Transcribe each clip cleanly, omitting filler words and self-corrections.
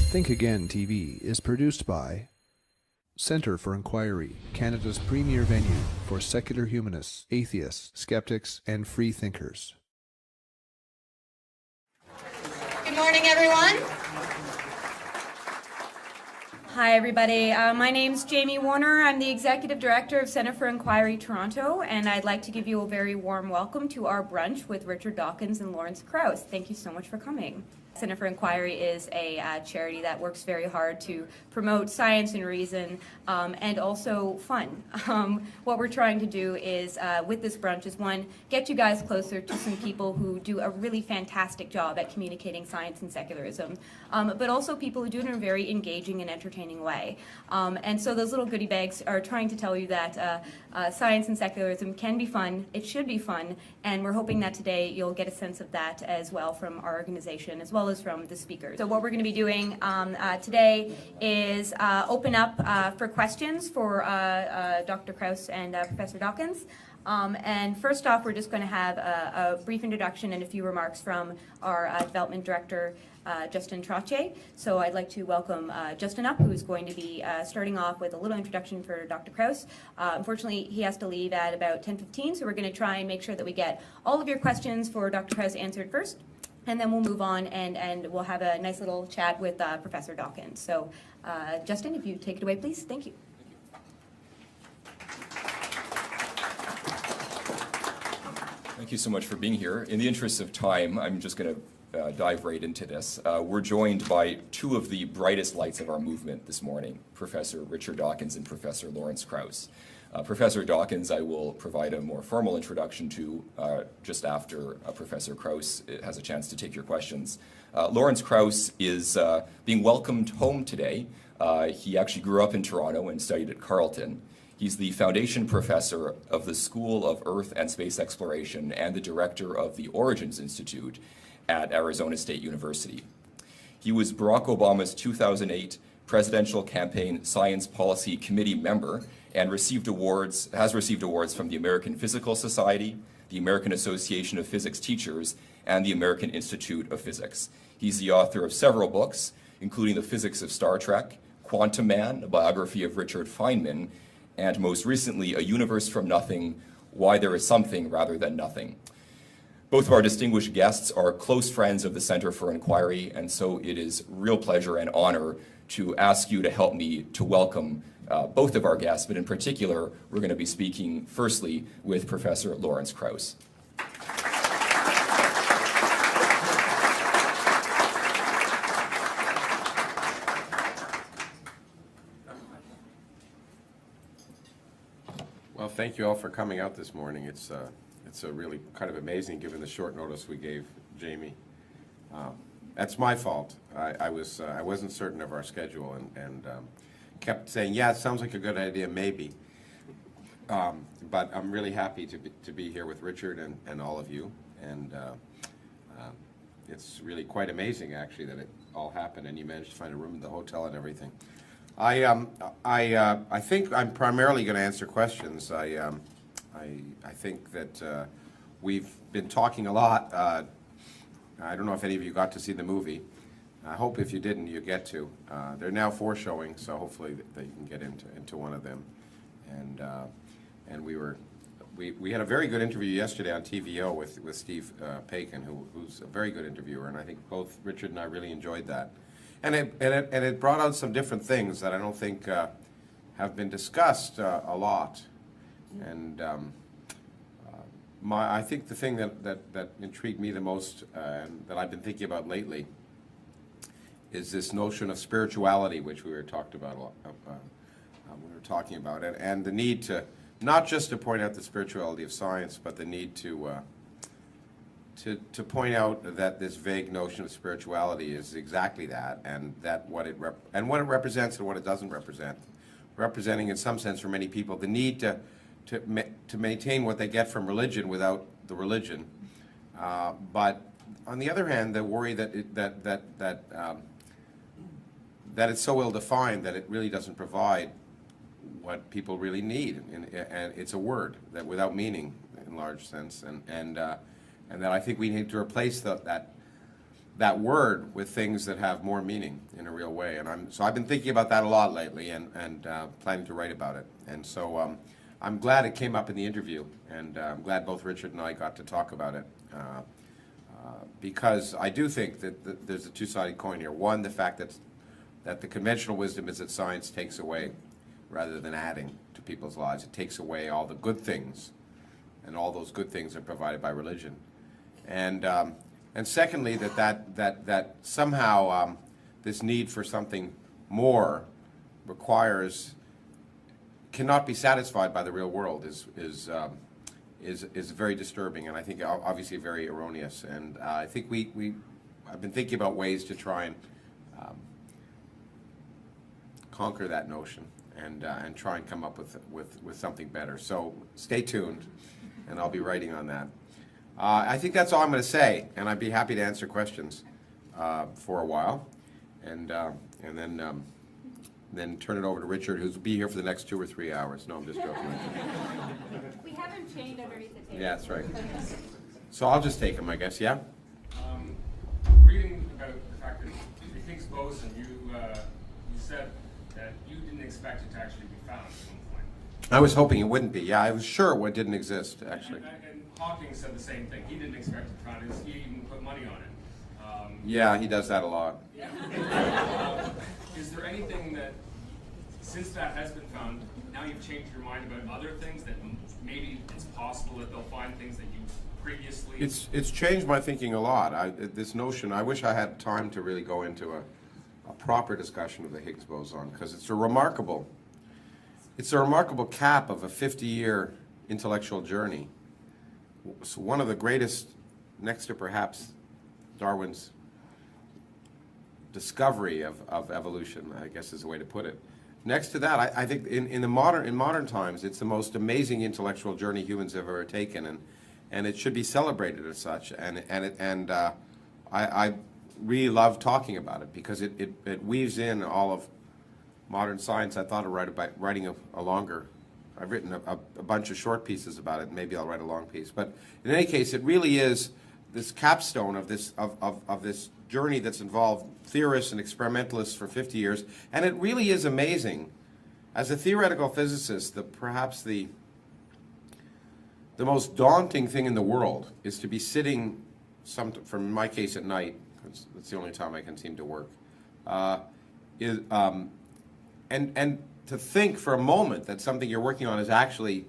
Think Again TV is produced by Centre for Inquiry, Canada's premier venue for secular humanists, atheists, skeptics, and free thinkers. Good morning, everyone. Hi, everybody. My name's Jamie Warner. I'm the Executive Director of Centre for Inquiry Toronto, and I'd like to give you a very warm welcome to our brunch with Richard Dawkins and Lawrence Krauss. Thank you so much for coming. Centre for Inquiry is a charity that works very hard to promote science and reason and also fun. What we're trying to do is, with this brunch, is one, get you guys closer to some people who do a really fantastic job at communicating science and secularism, but also people who do it in a very engaging and entertaining way. And so those little goodie bags are trying to tell you that science and secularism can be fun, it should be fun, and we're hoping that today you'll get a sense of that as well from our organization, as well as from the speakers. So what we're going to be doing today is open up for questions for Dr. Krauss and Professor Dawkins. And first off, we're just going to have a brief introduction and a few remarks from our development director, Justin Trottier. So I'd like to welcome Justin up, who is going to be starting off with a little introduction for Dr. Krauss. Unfortunately, he has to leave at about 10:15, so we're going to try and make sure that we get all of your questions for Dr. Krauss answered first, and then we'll move on and we'll have a nice little chat with Professor Dawkins. So Justin, if you take it away, please. Thank you. Thank you so much for being here. In the interest of time, I'm just going to dive right into this. We're joined by two of the brightest lights of our movement this morning, Professor Richard Dawkins and Professor Lawrence Krauss. Professor Dawkins I will provide a more formal introduction to just after Professor Krauss has a chance to take your questions. Lawrence Krauss is being welcomed home today. He actually grew up in Toronto and studied at Carleton. He's the foundation professor of the School of Earth and Space Exploration and the director of the Origins Institute at Arizona State University. He was Barack Obama's 2008 Presidential Campaign Science Policy Committee member and has received awards from the American Physical Society, the American Association of Physics Teachers, and the American Institute of Physics. He's the author of several books, including The Physics of Star Trek, Quantum Man, a biography of Richard Feynman, and most recently, A Universe from Nothing, Why There Is Something Rather Than Nothing. Both of our distinguished guests are close friends of the Centre for Inquiry, and so it is real pleasure and honor to ask you to help me to welcome both of our guests, but in particular, we're going to be speaking firstly with Professor Lawrence Krauss. Well, thank you all for coming out this morning. It's a really kind of amazing given the short notice we gave Jamie. That's my fault. I wasn't certain of our schedule and kept saying, yeah, it sounds like a good idea, maybe. But I'm really happy to be here with Richard and all of you. And it's really quite amazing, actually, that it all happened and you managed to find a room in the hotel and everything. I think I'm primarily going to answer questions. I think that we've been talking a lot. I don't know if any of you got to see the movie. I hope if you didn't, you get to. There are now 4 showing, so hopefully that you can get into one of them. And we had a very good interview yesterday on TVO with Steve Paikin, who's a very good interviewer, and I think both Richard and I really enjoyed that. And it brought out some different things that I don't think have been discussed a lot. And I think the thing that intrigued me the most and that I've been thinking about lately is this notion of spirituality, which we were talking about, and the need to not just to point out the spirituality of science, but the need to point out that this vague notion of spirituality is exactly that, and that what it represents and what it doesn't represent. Representing, in some sense, for many people, the need to maintain what they get from religion without the religion, but on the other hand, the worry that it's so ill defined that it really doesn't provide what people really need, and it's a word that without meaning in large sense, and that I think we need to replace that that word with things that have more meaning in a real way. And so I've been thinking about that a lot lately, and planning to write about it. And so I'm glad it came up in the interview, and I'm glad both Richard and I got to talk about it, because I do think that there's a two-sided coin here. One, the fact that the conventional wisdom is that science takes away rather than adding to people's lives. It takes away all the good things, and all those good things are provided by religion. And secondly, that somehow this need for something more cannot be satisfied by the real world is very disturbing, and I think obviously very erroneous. And I think I've been thinking about ways to try and conquer that notion and try and come up with something better. So stay tuned, and I'll be writing on that. I think that's all I'm going to say, and I'd be happy to answer questions for a while, and then turn it over to Richard, who'll be here for the next 2 or 3 hours. No, I'm just joking. We haven't chained underneath the table. Yeah, that's right. So I'll just take him, I guess, yeah? Reading about the fact that the Higgs boson, you said that you didn't expect it to actually be found at some point. I was hoping it wouldn't be. Yeah, I was sure it didn't exist, actually. And Hawking said the same thing. He didn't expect it to be found. He even put money on it. Yeah, he does that a lot. Yeah. Is there anything that, since that has been found, now you've changed your mind about other things that maybe it's possible that they'll find things that you previously... It's changed my thinking a lot. This notion, I wish I had time to really go into a proper discussion of the Higgs boson, because it's a remarkable cap of a 50-year intellectual journey. It's one of the greatest, next to perhaps Darwin's discovery of evolution, I guess is the way to put it. Next to that, I think in modern times, it's the most amazing intellectual journey humans have ever taken, and it should be celebrated as such. And I really love talking about it, because it weaves in all of modern science. I thought of writing a longer. I've written a bunch of short pieces about it. Maybe I'll write a long piece. But in any case, it really is this capstone of this journey that's involved theorists and experimentalists for 50 years. And it really is amazing. As a theoretical physicist, perhaps the most daunting thing in the world is to be sitting, from my case at night, because that's the only time I can seem to work, and to think for a moment that something you're working on is actually,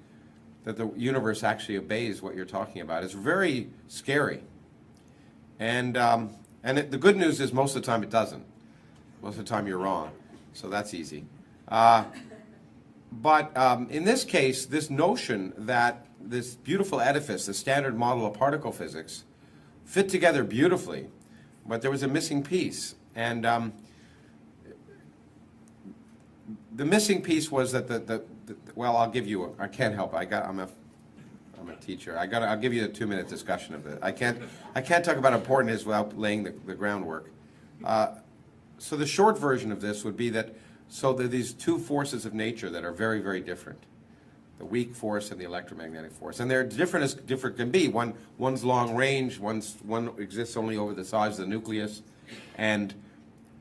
that the universe actually obeys what you're talking about, is very scary. And the good news is most of the time it doesn't. Most of the time you're wrong, so that's easy. But in this case, this notion that this beautiful edifice, the standard model of particle physics, fit together beautifully, but there was a missing piece. And the missing piece was that well, I'll give you. I can't help it. I'm a teacher. I'll give you a 2-minute discussion of it. I can't talk about how important it is without laying the groundwork. So the short version of this would be that there are these two forces of nature that are very, very different: the weak force and the electromagnetic force. And they're different as different can be. One's long range. One exists only over the size of the nucleus, and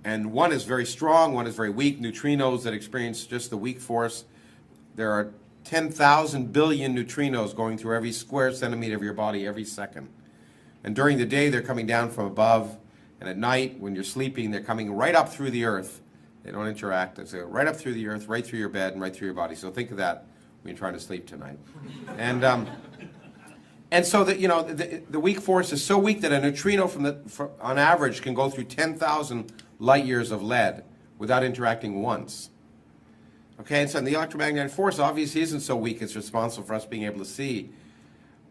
one is very strong, one is very weak. Neutrinos that experience just the weak force. There are 10,000 billion neutrinos going through every square centimeter of your body every second. And during the day, they're coming down from above. And at night, when you're sleeping, they're coming right up through the Earth. They don't interact. They go right up through the Earth, right through your bed, and right through your body. So think of that when you're trying to sleep tonight. And so the weak force is so weak that a neutrino on average can go through 10,000 light years of lead without interacting once. Okay, and so the electromagnetic force obviously isn't so weak it's responsible for us being able to see.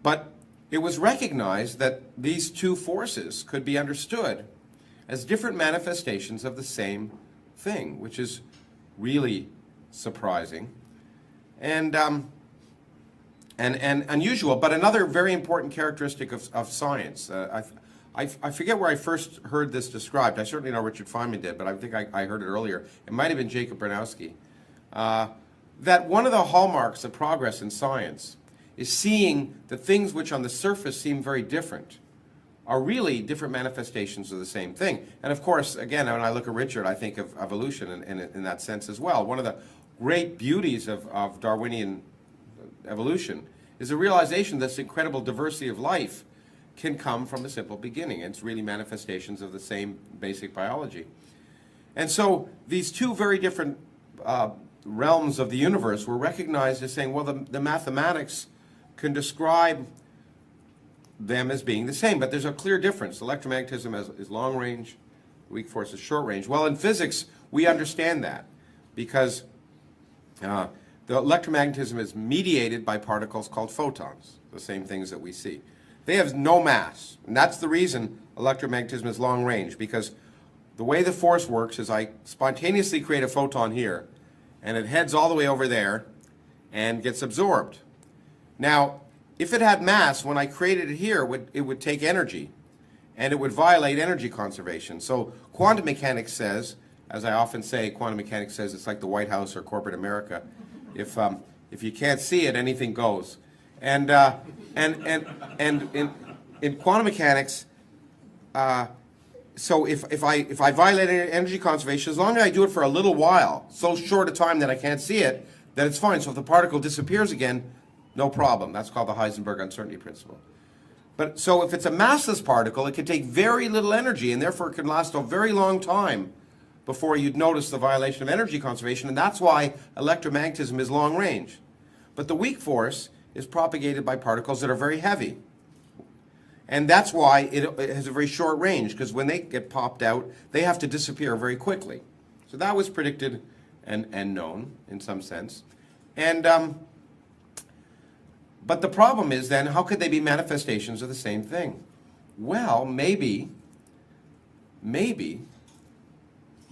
But it was recognized that these two forces could be understood as different manifestations of the same thing, which is really surprising and unusual. But another very important characteristic of science, I forget where I first heard this described. I certainly know Richard Feynman did, but I think I heard it earlier. It might have been Jacob Bernowski. That one of the hallmarks of progress in science is seeing the things which on the surface seem very different are really different manifestations of the same thing. And of course, again, when I look at Richard, I think of evolution in that sense as well. One of the great beauties of Darwinian evolution is the realization that this incredible diversity of life can come from a simple beginning. It's really manifestations of the same basic biology. And so these two very different realms of the universe were recognized as saying, well, the mathematics can describe them as being the same, but there's a clear difference. Electromagnetism is long range, weak force is short range. Well, in physics, we understand that because the electromagnetism is mediated by particles called photons, the same things that we see. They have no mass, and that's the reason electromagnetism is long range, because the way the force works is I spontaneously create a photon here, and it heads all the way over there and gets absorbed. Now, if it had mass, when I created it here, it would take energy, and it would violate energy conservation. So quantum mechanics says, as I often say, quantum mechanics says it's like the White House or corporate America. If you can't see it, anything goes. And in quantum mechanics, so if I violate energy conservation, as long as I do it for a little while, so short a time that I can't see it, then it's fine. So if the particle disappears again, no problem. That's called the Heisenberg uncertainty principle. But so if it's a massless particle, it can take very little energy, and therefore it can last a very long time before you'd notice the violation of energy conservation, and that's why electromagnetism is long range. But the weak force is propagated by particles that are very heavy. And that's why it has a very short range, because when they get popped out, they have to disappear very quickly. So that was predicted and known in some sense. And but the problem is then, how could they be manifestations of the same thing? Well, maybe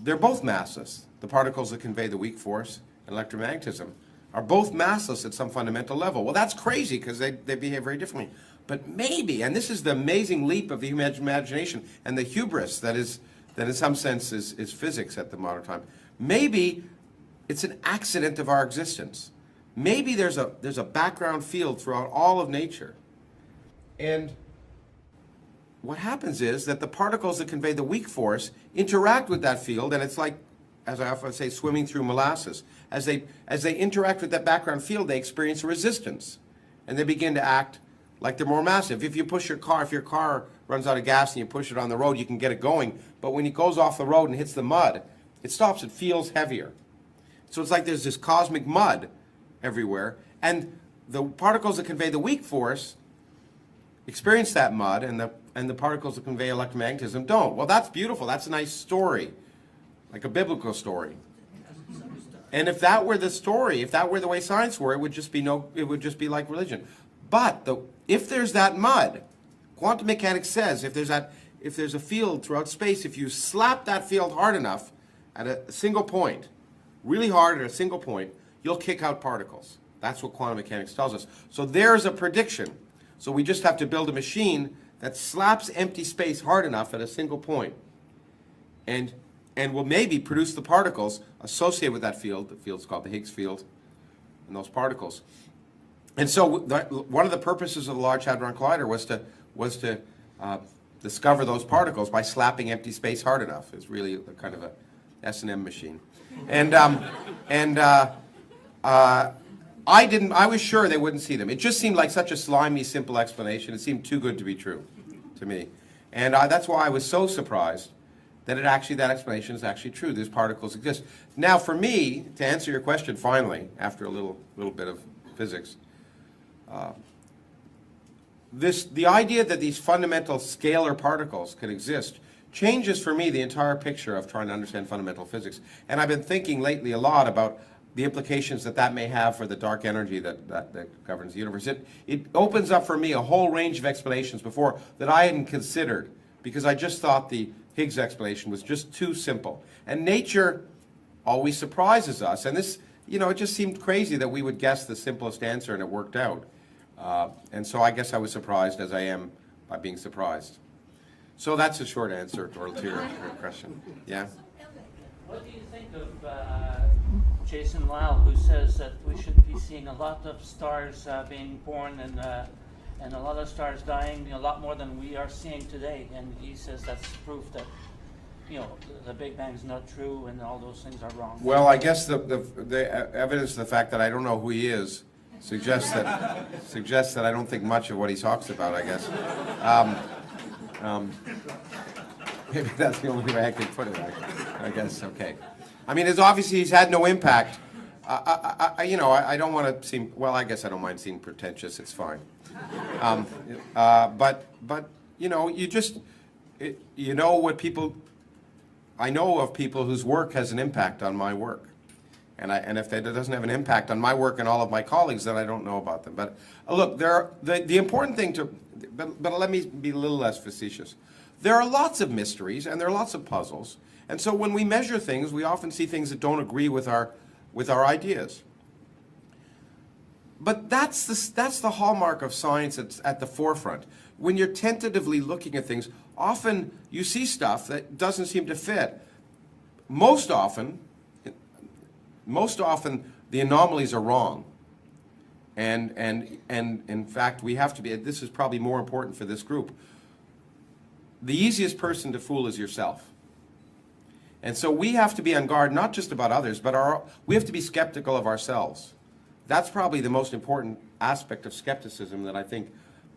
they're both massless. The particles that convey the weak force and electromagnetism are both massless at some fundamental level. Well, that's crazy because they behave very differently. But maybe, and this is the amazing leap of the human imagination and the hubris that in some sense is physics at the modern time. Maybe it's an accident of our existence. Maybe there's a background field throughout all of nature. And what happens is that the particles that convey the weak force interact with that field, and it's like, as I often say, swimming through molasses. As they interact with that background field, they experience resistance, and they begin to act like they're more massive. If you push your car, if your car runs out of gas and you push it on the road, you can get it going, but when it goes off the road and hits the mud, it stops, it feels heavier. So it's like there's this cosmic mud everywhere, and the particles that convey the weak force experience that mud, and the particles that convey electromagnetism don't. Well, that's beautiful. That's a nice story, like a biblical story. And if that were the story, if that were the way science were, it would just be like religion. But if there's that mud, quantum mechanics says if there's a field throughout space, if you slap that field hard enough at a single point, really hard at a single point, you'll kick out particles. That's what quantum mechanics tells us. So there's a prediction. So we just have to build a machine that slaps empty space hard enough at a single point, and will maybe produce the particles associated with that field. The field's called the Higgs field, and those particles. And so one of the purposes of the Large Hadron Collider was to discover those particles by slapping empty space hard enough. It's really a kind of a S&M machine. I was sure they wouldn't see them. It just seemed like such a slimy, simple explanation. It seemed too good to be true to me. And that's why I was so surprised that that explanation is actually true. These particles exist. Now, for me, to answer your question finally, after a little bit of physics, the idea that these fundamental scalar particles can exist changes for me the entire picture of trying to understand fundamental physics. And I've been thinking lately a lot about the implications that may have for the dark energy that governs the universe. It opens up for me a whole range of explanations before that I hadn't considered, because I just thought the Higgs explanation was just too simple. And nature always surprises us. And this, it just seemed crazy that we would guess the simplest answer and it worked out. And so I guess I was surprised, as I am by being surprised. So that's a short answer to your question. Yeah? What do you think of Jason Lau, who says that we should be seeing a lot of stars being born in and a lot of stars dying, a lot more than we are seeing today. And he says that's proof that, the Big Bang is not true and all those things are wrong. Well, I guess the evidence, the fact that I don't know who he is, suggests that I don't think much of what he talks about, I guess. Maybe that's the only way I can put it, I guess, okay. I mean, it's obviously he's had no impact. I don't want to seem, well, I guess I don't mind seeming pretentious, it's fine. But I know of people whose work has an impact on my work. And if it doesn't have an impact on my work and all of my colleagues, then I don't know about them. But look, the important thing but let me be a little less facetious. There are lots of mysteries and there are lots of puzzles. And so when we measure things, we often see things that don't agree with our ideas. But that's the hallmark of science that's at the forefront. When you're tentatively looking at things, often you see stuff that doesn't seem to fit. Most often, the anomalies are wrong. And in fact, we have to be, this is probably more important for this group, the easiest person to fool is yourself. And so we have to be on guard, not just about others, but we have to be skeptical of ourselves. That's probably the most important aspect of skepticism that I think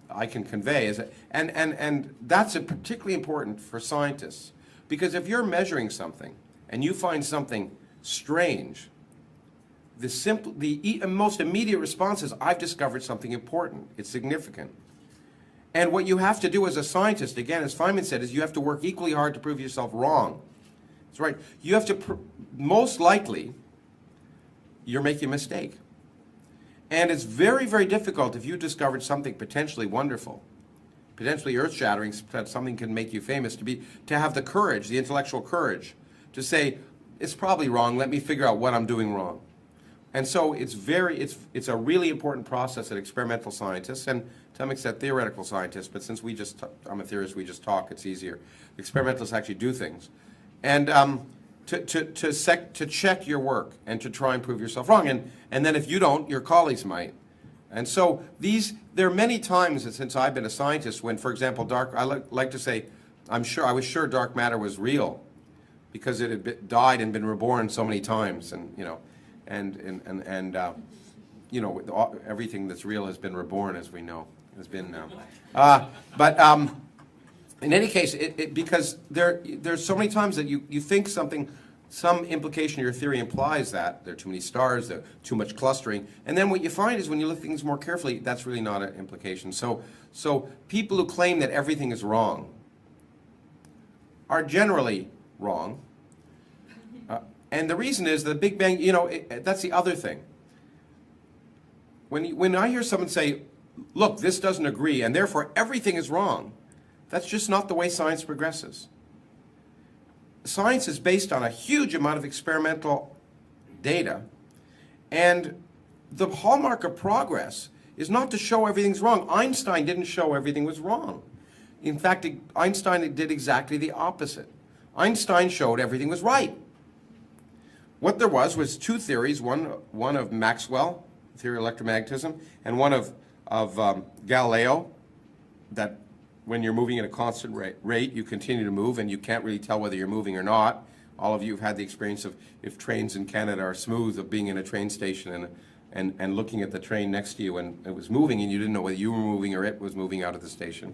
I can convey. And that's particularly important for scientists. Because if you're measuring something and you find something strange, the most immediate response is, I've discovered something important. It's significant. And what you have to do as a scientist, again, as Feynman said, is you have to work equally hard to prove yourself wrong. That's right. You have to, most likely, you're making a mistake. And it's very, very difficult if you discovered something potentially wonderful, potentially earth-shattering, that something can make you famous, to have the courage, the intellectual courage, to say, it's probably wrong, let me figure out what I'm doing wrong. And so it's a really important process that experimental scientists, and to some extent theoretical scientists, but since I'm a theorist, we just talk, it's easier. Experimentalists actually do things. And to check your work and to try and prove yourself wrong. And then if you don't, your colleagues might. And so there are many times since I've been a scientist when, for example, I like to say, I was sure dark matter was real because it had died and been reborn so many times, and everything that's real has been reborn, as we know, has been. In any case, because there's so many times that you think some implication of your theory implies that there are too many stars, there too much clustering, and then what you find is when you look at things more carefully, that's really not an implication. So people who claim that everything is wrong are generally wrong. And the reason is the Big Bang, that's the other thing. When I hear someone say, look, this doesn't agree, and therefore everything is wrong, that's just not the way science progresses. Science is based on a huge amount of experimental data, and the hallmark of progress is not to show everything's wrong. Einstein didn't show everything was wrong. In fact, Einstein did exactly the opposite. Einstein showed everything was right. What there was two theories, one of Maxwell, theory of electromagnetism, and one of Galileo, that when you're moving at a constant rate, you continue to move, and you can't really tell whether you're moving or not. All of you have had the experience of, if trains in Canada are smooth, of being in a train station and looking at the train next to you when it was moving, and you didn't know whether you were moving or it was moving out of the station.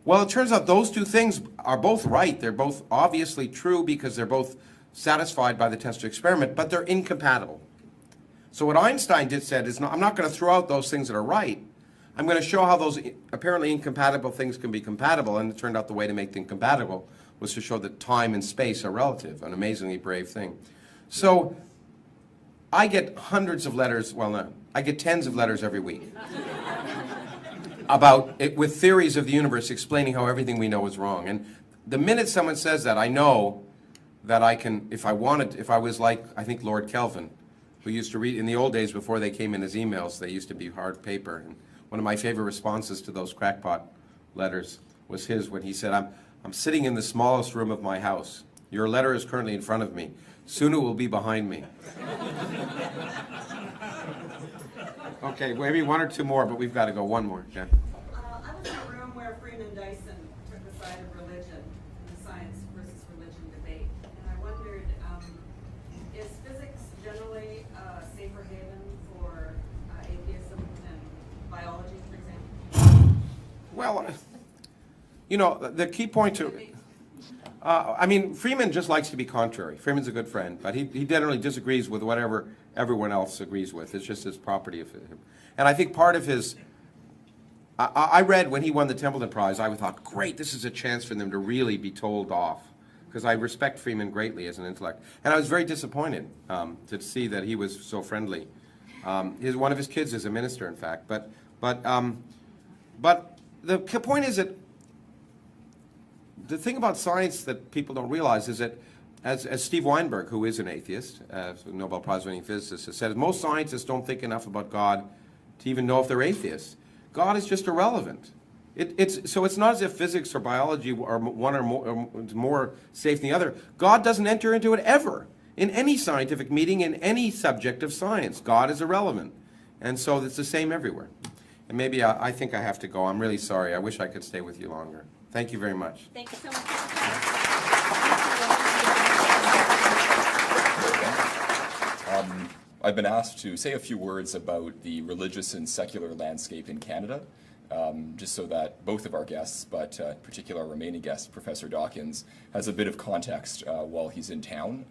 Well, it turns out those two things are both right. They're both obviously true because they're both satisfied by the test of experiment, but they're incompatible. So what Einstein said is, I'm not going to throw out those things that are right. I'm going to show how those apparently incompatible things can be compatible, and it turned out the way to make them compatible was to show that time and space are relative, an amazingly brave thing. So I get hundreds of letters, I get tens of letters every week about it, with theories of the universe explaining how everything we know is wrong. And the minute someone says that, I know that I can, if I was like, I think, Lord Kelvin, who used to read, in the old days before they came in as emails, they used to be hard paper. And one of my favorite responses to those crackpot letters was his when he said, I'm sitting in the smallest room of my house. Your letter is currently in front of me. Soon it will be behind me. Okay, maybe one or two more, but we've got to go one more. Jen. I was in a room where Freeman Dyson took the side of religion in the science versus religion debate, and I wondered, is physics generally a safer haven for atheism than biology, for example? Well, you know, the key point to... I mean, Freeman just likes to be contrary. Freeman's a good friend, but he generally disagrees with whatever everyone else agrees with. It's just his property of him. And I think part of his... I read when he won the Templeton Prize, I thought, great, this is a chance for them to really be told off. Because I respect Freeman greatly as an intellect. And I was very disappointed to see that he was so friendly. One of his kids is a minister, in fact. But the point is that the thing about science that people don't realize is that, as Steve Weinberg, who is an atheist, a Nobel Prize-winning physicist, has said, most scientists don't think enough about God to even know if they're atheists. God is just irrelevant. So it's not as if physics or biology are one or more safe than the other. God doesn't enter into it ever. In any scientific meeting, in any subject of science, God is irrelevant. And so it's the same everywhere. And maybe I think I have to go. I'm really sorry. I wish I could stay with you longer. Thank you very much. Thank you so much. I've been asked to say a few words about the religious and secular landscape in Canada, just so that both of our guests, but in particular our remaining guest, Professor Dawkins, has a bit of context while he's in town.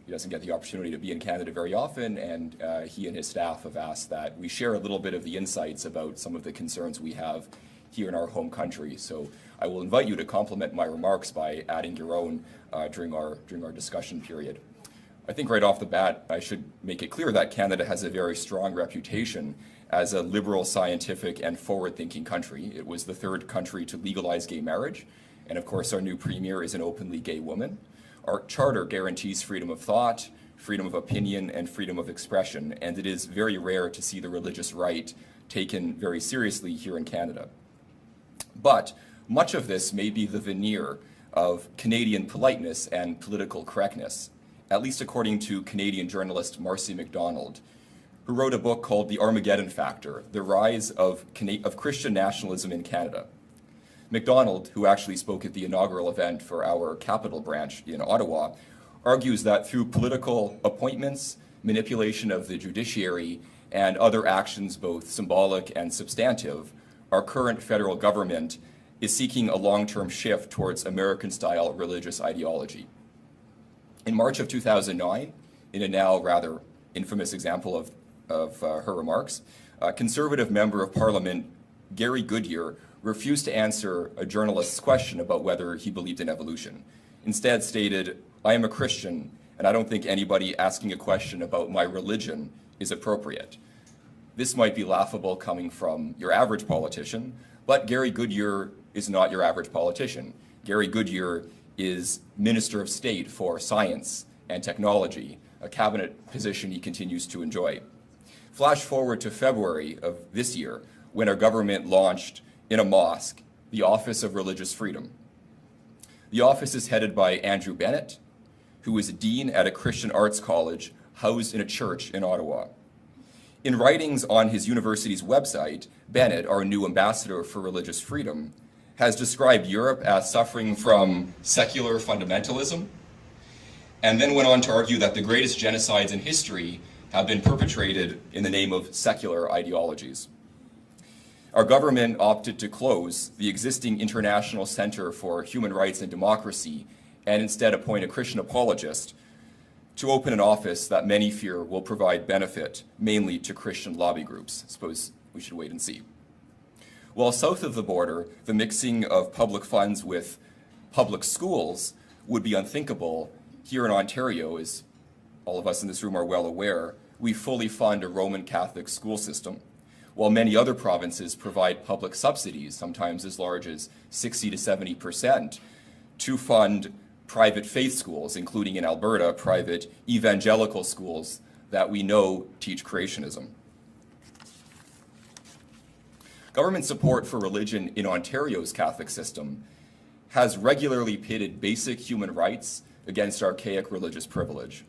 He doesn't get the opportunity to be in Canada very often, and he and his staff have asked that we share a little bit of the insights about some of the concerns we have here in our home country. So I will invite you to complement my remarks by adding your own during our discussion period. I think right off the bat, I should make it clear that Canada has a very strong reputation as a liberal, scientific, and forward-thinking country. It was the third country to legalize gay marriage, and of course our new premier is an openly gay woman. Our charter guarantees freedom of thought, freedom of opinion, and freedom of expression, and it is very rare to see the religious right taken very seriously here in Canada. But much of this may be the veneer of Canadian politeness and political correctness, at least according to Canadian journalist Marcy MacDonald, who wrote a book called The Armageddon Factor, The Rise of Christian Nationalism in Canada. MacDonald, who actually spoke at the inaugural event for our capital branch in Ottawa, argues that through political appointments, manipulation of the judiciary, and other actions both symbolic and substantive, our current federal government is seeking a long-term shift towards American-style religious ideology. In March of 2009, in a now rather infamous example of her remarks, a Conservative Member of Parliament, Gary Goodyear, refused to answer a journalist's question about whether he believed in evolution. Instead stated, "I am a Christian, and I don't think anybody asking a question about my religion is appropriate." This might be laughable coming from your average politician, but Gary Goodyear is not your average politician. Gary Goodyear is Minister of State for Science and Technology, a cabinet position he continues to enjoy. Flash forward to February of this year, when our government launched in a mosque the Office of Religious Freedom. The office is headed by Andrew Bennett, who is a dean at a Christian arts college housed in a church in Ottawa. In writings on his university's website, Bennett, our new ambassador for religious freedom, has described Europe as suffering from secular fundamentalism, and then went on to argue that the greatest genocides in history have been perpetrated in the name of secular ideologies. Our government opted to close the existing International Center for Human Rights and Democracy and instead appoint a Christian apologist to open an office that many fear will provide benefit mainly to Christian lobby groups. I suppose we should wait and see. While south of the border, the mixing of public funds with public schools would be unthinkable, here in Ontario, as all of us in this room are well aware, we fully fund a Roman Catholic school system, while many other provinces provide public subsidies, sometimes as large as 60 to 70%, to fund private faith schools, including in Alberta, private evangelical schools that we know teach creationism. Government support for religion in Ontario's Catholic system has regularly pitted basic human rights against archaic religious privilege.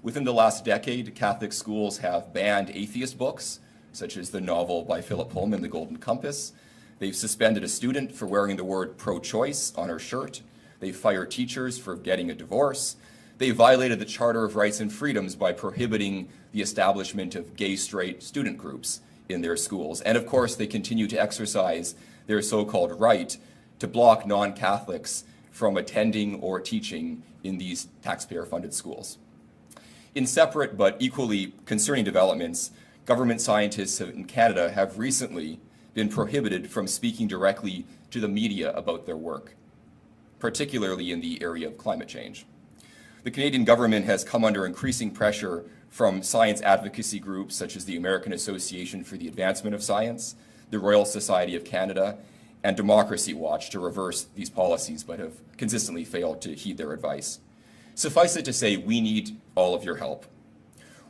Within the last decade, Catholic schools have banned atheist books, such as the novel by Philip Pullman, The Golden Compass. They've suspended a student for wearing the word pro-choice on her shirt. They fired teachers for getting a divorce. They violated the Charter of Rights and Freedoms by prohibiting the establishment of gay-straight student groups in their schools. And of course, they continue to exercise their so-called right to block non-Catholics from attending or teaching in these taxpayer-funded schools. In separate but equally concerning developments, government scientists in Canada have recently been prohibited from speaking directly to the media about their work, particularly in the area of climate change. The Canadian government has come under increasing pressure from science advocacy groups such as the American Association for the Advancement of Science, the Royal Society of Canada, and Democracy Watch to reverse these policies, but have consistently failed to heed their advice. Suffice it to say, we need all of your help.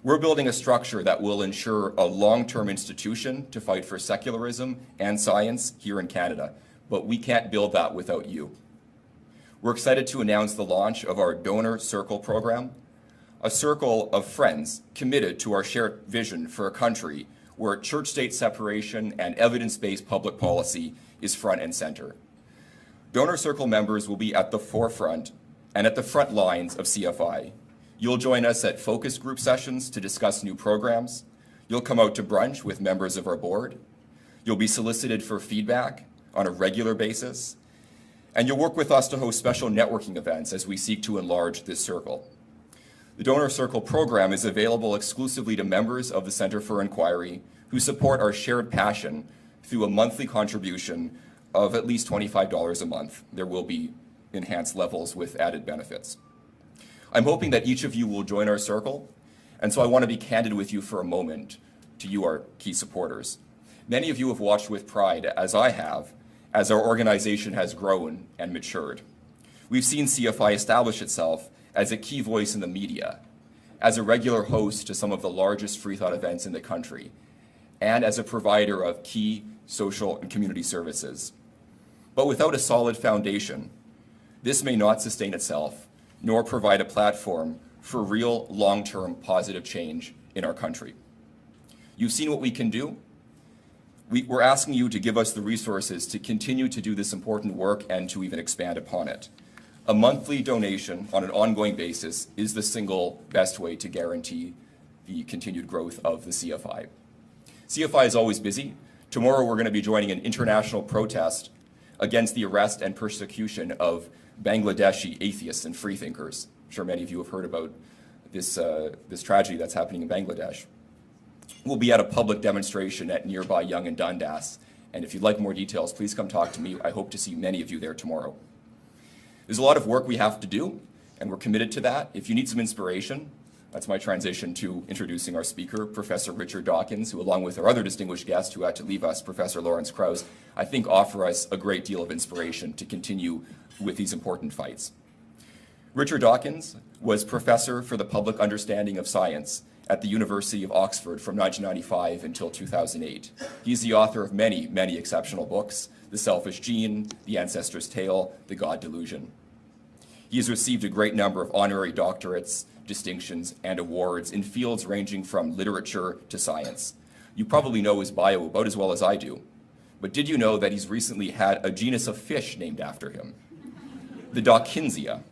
We're building a structure that will ensure a long-term institution to fight for secularism and science here in Canada, but we can't build that without you. We're excited to announce the launch of our Donor Circle program, a circle of friends committed to our shared vision for a country where church-state separation and evidence-based public policy is front and center. Donor Circle members will be at the forefront and at the front lines of CFI. You'll join us at focus group sessions to discuss new programs. You'll come out to brunch with members of our board. You'll be solicited for feedback on a regular basis. And you'll work with us to host special networking events as we seek to enlarge this circle. The Donor Circle program is available exclusively to members of the Centre for Inquiry who support our shared passion through a monthly contribution of at least $25 a month. There will be enhanced levels with added benefits. I'm hoping that each of you will join our circle, and so I want to be candid with you for a moment, to you, our key supporters. Many of you have watched with pride, as I have, as our organization has grown and matured. We've seen CFI establish itself as a key voice in the media, as a regular host to some of the largest free thought events in the country, and as a provider of key social and community services. But without a solid foundation, this may not sustain itself, nor provide a platform for real long-term positive change in our country. You've seen what we can do. We're asking you to give us the resources to continue to do this important work and to even expand upon it. A monthly donation on an ongoing basis is the single best way to guarantee the continued growth of the CFI. CFI is always busy. Tomorrow we're going to be joining an international protest against the arrest and persecution of Bangladeshi atheists and freethinkers. I'm sure many of you have heard about this tragedy that's happening in Bangladesh. We'll be at a public demonstration at nearby Yonge and Dundas, and if you'd like more details, please come talk to me. I hope to see many of you there tomorrow. There's a lot of work we have to do, and we're committed to that. If you need some inspiration, that's my transition to introducing our speaker, Professor Richard Dawkins, who, along with our other distinguished guest who had to leave us, Professor Lawrence Krauss, I think offer us a great deal of inspiration to continue with these important fights. Richard Dawkins was Professor for the Public Understanding of Science at the University of Oxford from 1995 until 2008. He's the author of many, many exceptional books: The Selfish Gene, The Ancestor's Tale, The God Delusion. He has received a great number of honorary doctorates, distinctions, and awards in fields ranging from literature to science. You probably know his bio about as well as I do, but did you know that he's recently had a genus of fish named after him? The Dawkinsia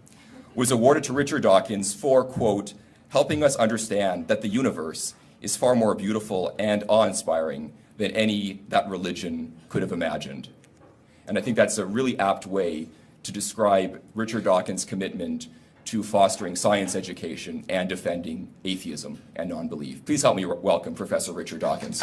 was awarded to Richard Dawkins for, quote, helping us understand that the universe is far more beautiful and awe-inspiring than any that religion could have imagined. And I think that's a really apt way to describe Richard Dawkins' commitment to fostering science education and defending atheism and non-belief. Please help me welcome Professor Richard Dawkins.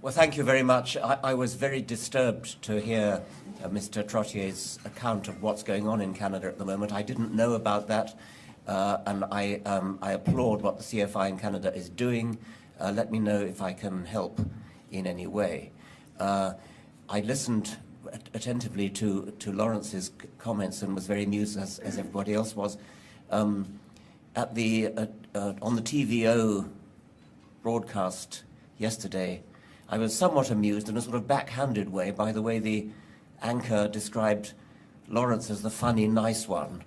Well, thank you very much. I was very disturbed to hear Mr. Trottier's account of what's going on in Canada at the moment. I didn't know about that, and I applaud what the CFI in Canada is doing. Let me know if I can help in any way. I listened attentively to Lawrence's comments and was very amused, as everybody else was. On the TVO broadcast yesterday, I was somewhat amused in a sort of backhanded way by the way the anchor described Lawrence as the funny, nice one.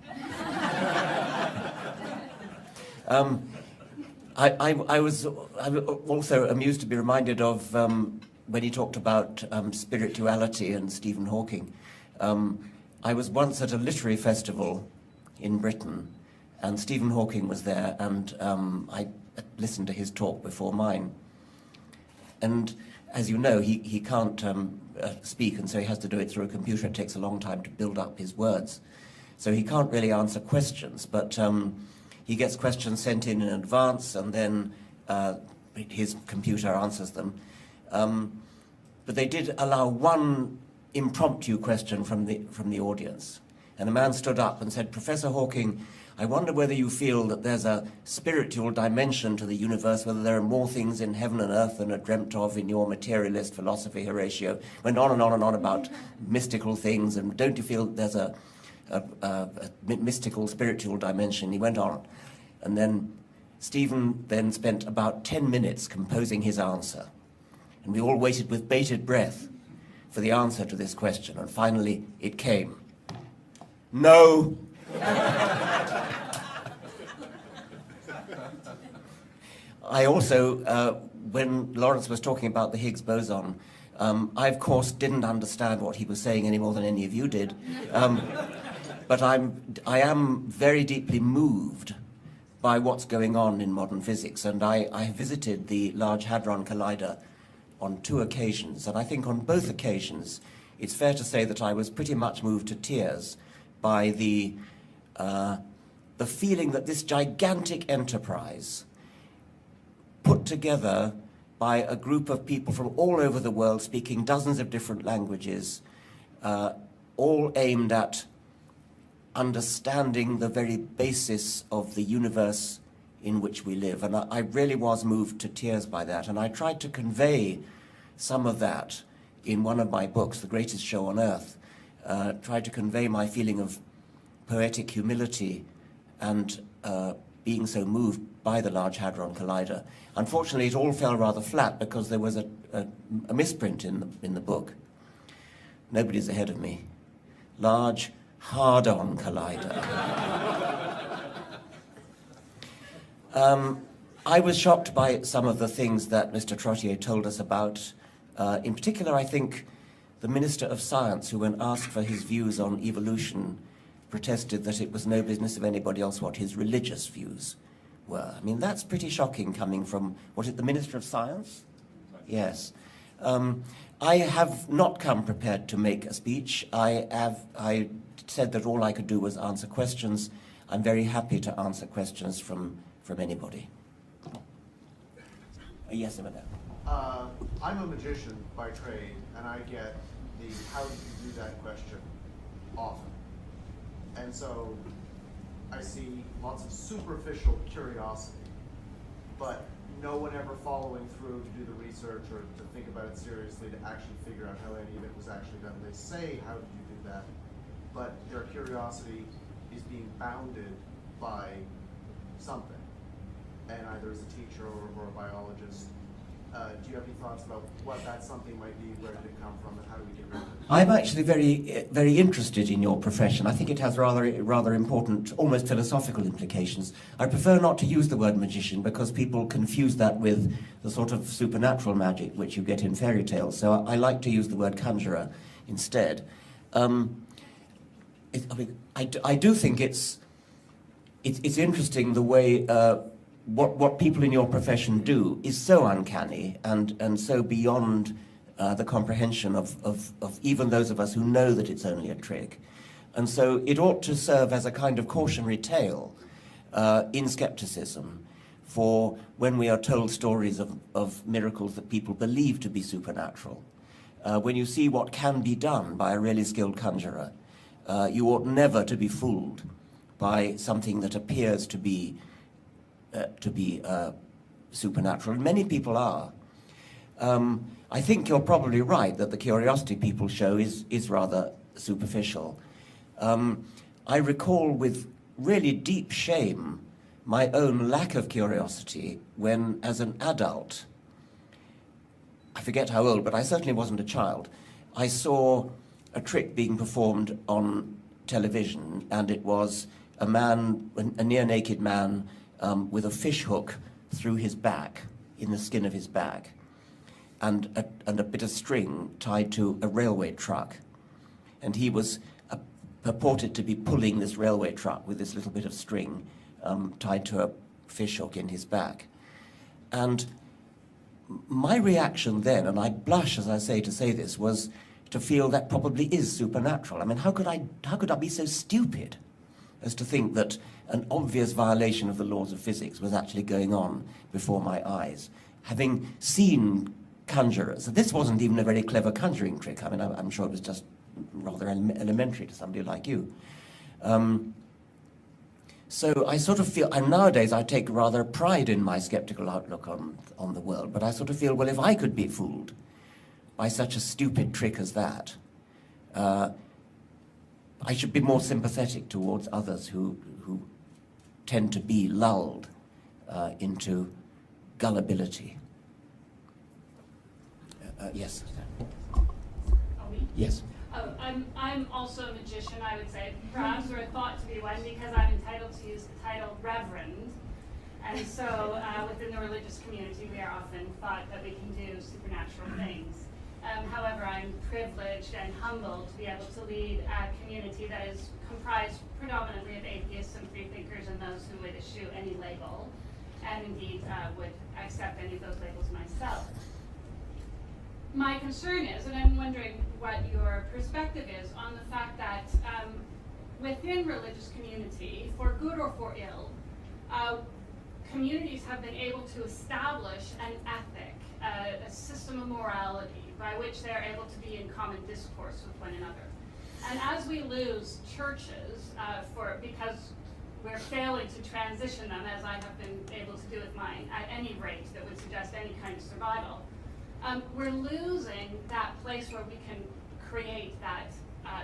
I was also amused to be reminded of when he talked about spirituality and Stephen Hawking. I was once at a literary festival in Britain, and Stephen Hawking was there, and I listened to his talk before mine. And as you know, he can't speak, and so he has to do it through a computer. It takes a long time to build up his words. So he can't really answer questions, but he gets questions sent in advance, and then his computer answers them. But they did allow one impromptu question from the audience. And a man stood up and said, "Professor Hawking, I wonder whether you feel that there's a spiritual dimension to the universe, whether there are more things in heaven and earth than are dreamt of in your materialist philosophy, Horatio." Went on and on and on about mystical things, and don't you feel that there's a mystical, spiritual dimension? He went on. And then Stephen then spent about 10 minutes composing his answer. And we all waited with bated breath for the answer to this question. And finally, it came. No. I also, when Lawrence was talking about the Higgs boson, I, of course, didn't understand what he was saying any more than any of you did. But I am very deeply moved by what's going on in modern physics. And I visited the Large Hadron Collider on 2 occasions. And I think on both occasions, it's fair to say that I was pretty much moved to tears by the feeling that this gigantic enterprise, put together by a group of people from all over the world speaking dozens of different languages, all aimed at understanding the very basis of the universe in which we live. And I really was moved to tears by that. And I tried to convey some of that in one of my books, The Greatest Show on Earth. Tried to convey my feeling of poetic humility and being so moved by the Large Hadron Collider. Unfortunately, it all fell rather flat because there was a misprint in the book. Nobody's ahead of me. Large Hard-on Collider. I was shocked by some of the things that Mr. Trottier told us about. In particular, I think the Minister of Science, who when asked for his views on evolution, protested that it was no business of anybody else what his religious views were. I mean, that's pretty shocking coming from, was it the Minister of Science? Yes. I have not come prepared to make a speech. I said that all I could do was answer questions. I'm very happy to answer questions from anybody. Yes, Emma. I'm a magician by trade, and I get the "how do you do that" question often. And so I see lots of superficial curiosity, but no one ever following through to do the research or to think about it seriously to actually figure out how any of it was actually done. They say, "How did you do that?" But their curiosity is being bounded by something, and either as a teacher or a biologist. Do you have any thoughts about what that something might be, where did it come from, and how do we get rid of it? I'm actually very interested in your profession. I think it has rather important, almost philosophical implications. I prefer not to use the word magician because people confuse that with the sort of supernatural magic which you get in fairy tales. So I like to use the word conjurer instead. I do think it's interesting the way what people in your profession do is so uncanny and so beyond the comprehension of even those of us who know that it's only a trick. And so it ought to serve as a kind of cautionary tale in skepticism for when we are told stories of miracles that people believe to be supernatural. When you see what can be done by a really skilled conjurer, you ought never to be fooled by something that appears to be supernatural. And many people are. I think you're probably right that the curiosity people show is rather superficial. I recall with really deep shame my own lack of curiosity when, as an adult, I forget how old, but I certainly wasn't a child, I saw a trick being performed on television, and it was a man, a near-naked man, with a fish hook through his back, in the skin of his back, and a bit of string tied to a railway truck. And he was purported to be pulling this railway truck with this little bit of string tied to a fish hook in his back. And my reaction then, and I blush as I say to say this, was to feel that probably is supernatural. I mean, how could I be so stupid as to think that an obvious violation of the laws of physics was actually going on before my eyes? Having seen conjurers, this wasn't even a very clever conjuring trick. I mean, I'm sure it was just rather elementary to somebody like you. So I sort of feel, and nowadays I take rather pride in my skeptical outlook on the world, but I sort of feel, well, if I could be fooled by such a stupid trick as that, I should be more sympathetic towards others who tend to be lulled into gullibility. Yes. Yes. I'm also a magician, I would say, perhaps, or thought to be one, because I'm entitled to use the title Reverend. And so within the religious community, we are often thought that we can do supernatural things. However, I'm privileged and humbled to be able to lead a community that is comprised predominantly of atheists and freethinkers and those who would eschew any label, and indeed would accept any of those labels myself. My concern is, and I'm wondering what your perspective is on the fact that within religious community, for good or for ill, communities have been able to establish an ethic, a system of morality by which they're able to be in common discourse with one another. And as we lose churches because we're failing to transition them, as I have been able to do with mine, at any rate that would suggest any kind of survival, we're losing that place where we can create that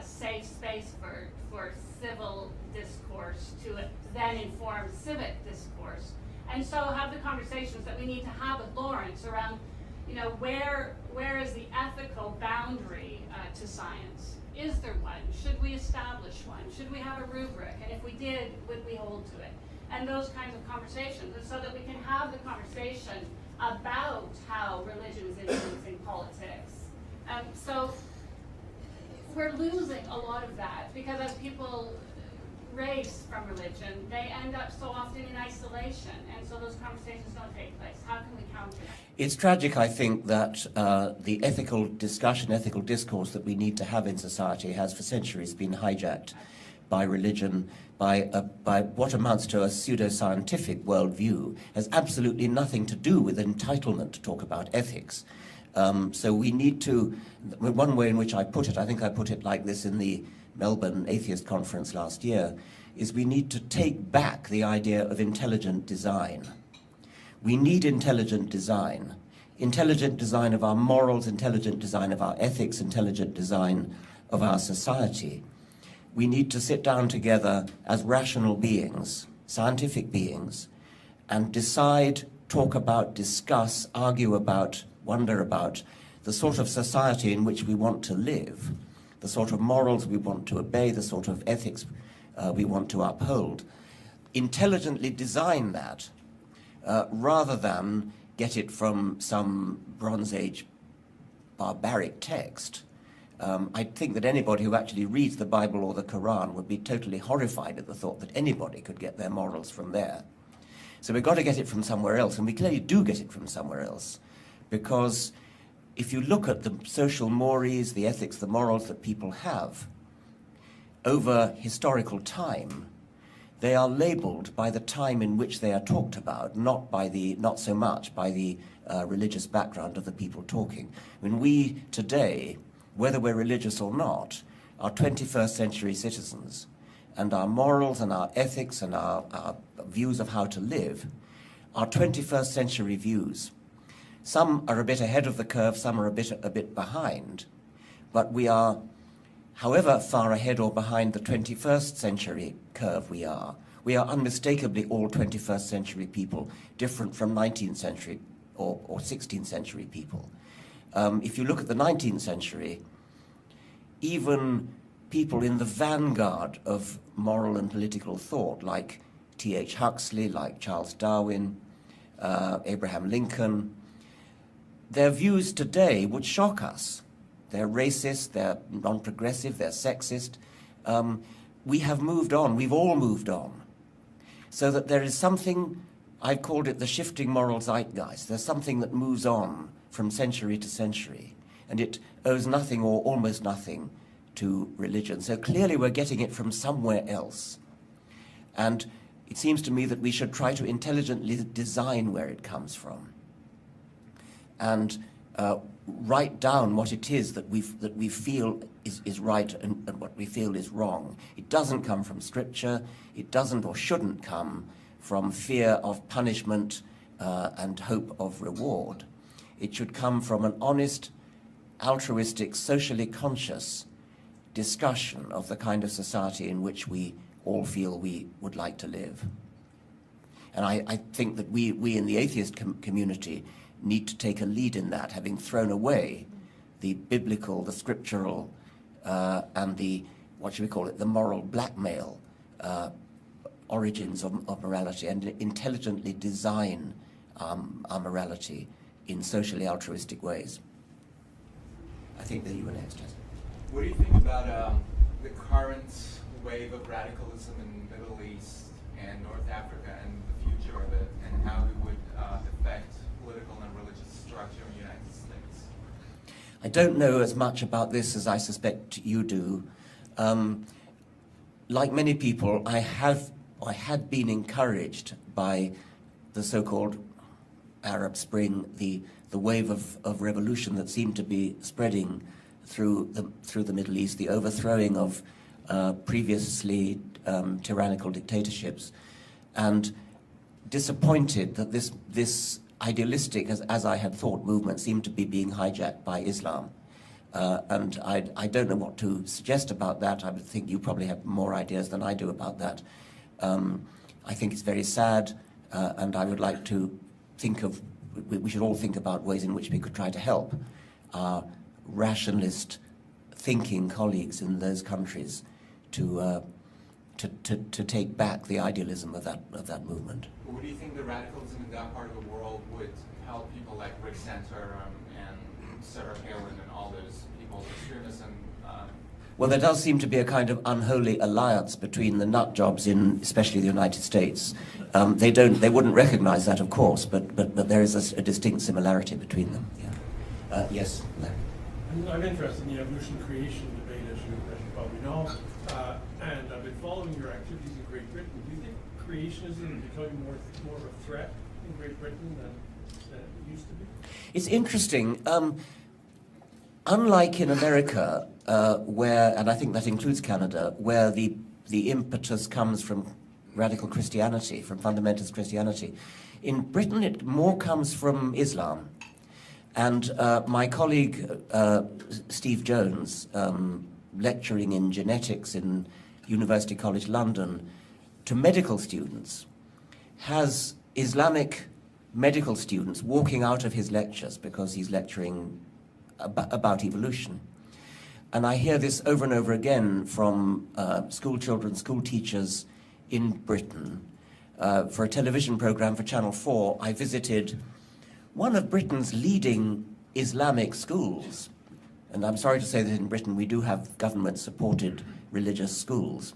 safe space for civil discourse to then inform civic discourse. And so have the conversations that we need to have with Lawrence around, you know, where is the ethical boundary to science? Is there one? Should we establish one? Should we have a rubric? And if we did, would we hold to it? And those kinds of conversations, and so that we can have the conversation about how religion is influencing politics. So we're losing a lot of that, because as people race from religion, they end up so often in isolation, and so those conversations don't take place. How can we counter that? It's tragic, I think, that the ethical discussion, ethical discourse that we need to have in society has for centuries been hijacked by religion, by what amounts to a pseudo-scientific worldview, has absolutely nothing to do with entitlement to talk about ethics. So we need to, one way in which I put it, I think I put it like this in the Melbourne Atheist Conference last year, is we need to take back the idea of intelligent design. We need intelligent design of our morals, intelligent design of our ethics, intelligent design of our society. We need to sit down together as rational beings, scientific beings, and decide, talk about, discuss, argue about, wonder about the sort of society in which we want to live, the sort of morals we want to obey, the sort of ethics we want to uphold. Intelligently design that, rather than get it from some Bronze Age barbaric text. I think that anybody who actually reads the Bible or the Quran would be totally horrified at the thought that anybody could get their morals from there. So we've got to get it from somewhere else, and we clearly do get it from somewhere else, because if you look at the social mores, the ethics, the morals that people have over historical time, they are labeled by the time in which they are talked about, not so much by the religious background of the people talking. When we today, whether we're religious or not, are 21st century citizens, and our morals and our ethics and our views of how to live are 21st century views. Some are a bit ahead of the curve, some are a bit behind, but we are, however far ahead or behind the 21st century curve we are unmistakably all 21st century people, different from 19th century or 16th century people. If you look at the 19th century, even people in the vanguard of moral and political thought, like T.H. Huxley, like Charles Darwin, Abraham Lincoln. Their views today would shock us. They're racist, they're non-progressive, they're sexist. We have moved on, we've all moved on. So that there is something, I've called it the shifting moral zeitgeist. There's something that moves on from century to century, and it owes nothing or almost nothing to religion. So clearly we're getting it from somewhere else. And it seems to me that we should try to intelligently design where it comes from, and write down what it is that we feel is right and what we feel is wrong. It doesn't come from scripture. It doesn't or shouldn't come from fear of punishment and hope of reward. It should come from an honest, altruistic, socially conscious discussion of the kind of society in which we all feel we would like to live. And I think that we in the atheist community need to take a lead in that, having thrown away the biblical, the scriptural, and the, what should we call it, the moral blackmail origins of morality, and intelligently design our morality in socially altruistic ways. I think that you were next, Jess. What do you think about the current wave of radicalism in the Middle East and North Africa and the future of it, and how it would affect political and religious structure in the United States? I don't know as much about this as I suspect you do. Like many people, I had been encouraged by the so-called Arab Spring, the wave of revolution that seemed to be spreading through the Middle East, the overthrowing of previously tyrannical dictatorships, and disappointed that this idealistic, as I had thought, movement seemed to be being hijacked by Islam. And I don't know what to suggest about that. I would think you probably have more ideas than I do about that. I think it's very sad, and I would like to think of, we should all think about ways in which we could try to help our rationalist thinking colleagues in those countries to take back the idealism of that movement. What do you think the radicalism in that part of the world would help people like Rick Santorum and Sarah Palin and all those people, extremism? Well, there does seem to be a kind of unholy alliance between the nut jobs in, especially the United States. They wouldn't recognize that, of course, but there is a distinct similarity between them. Yeah. Yes, Larry. I'm interested in the evolution-creation debate, as you probably know, and I've been following your activities in Great Britain. Do you think creationism is becoming more of a threat in Great Britain than it used to be? It's interesting. Unlike in America, where, and I think that includes Canada, where the impetus comes from radical Christianity, from fundamentalist Christianity, in Britain it more comes from Islam. And my colleague, Steve Jones, lecturing in genetics in University College London to medical students, has Islamic medical students walking out of his lectures because he's lecturing about evolution. And I hear this over and over again from school children, school teachers in Britain. For a television program for Channel 4, I visited one of Britain's leading Islamic schools. And I'm sorry to say that in Britain we do have government-supported religious schools.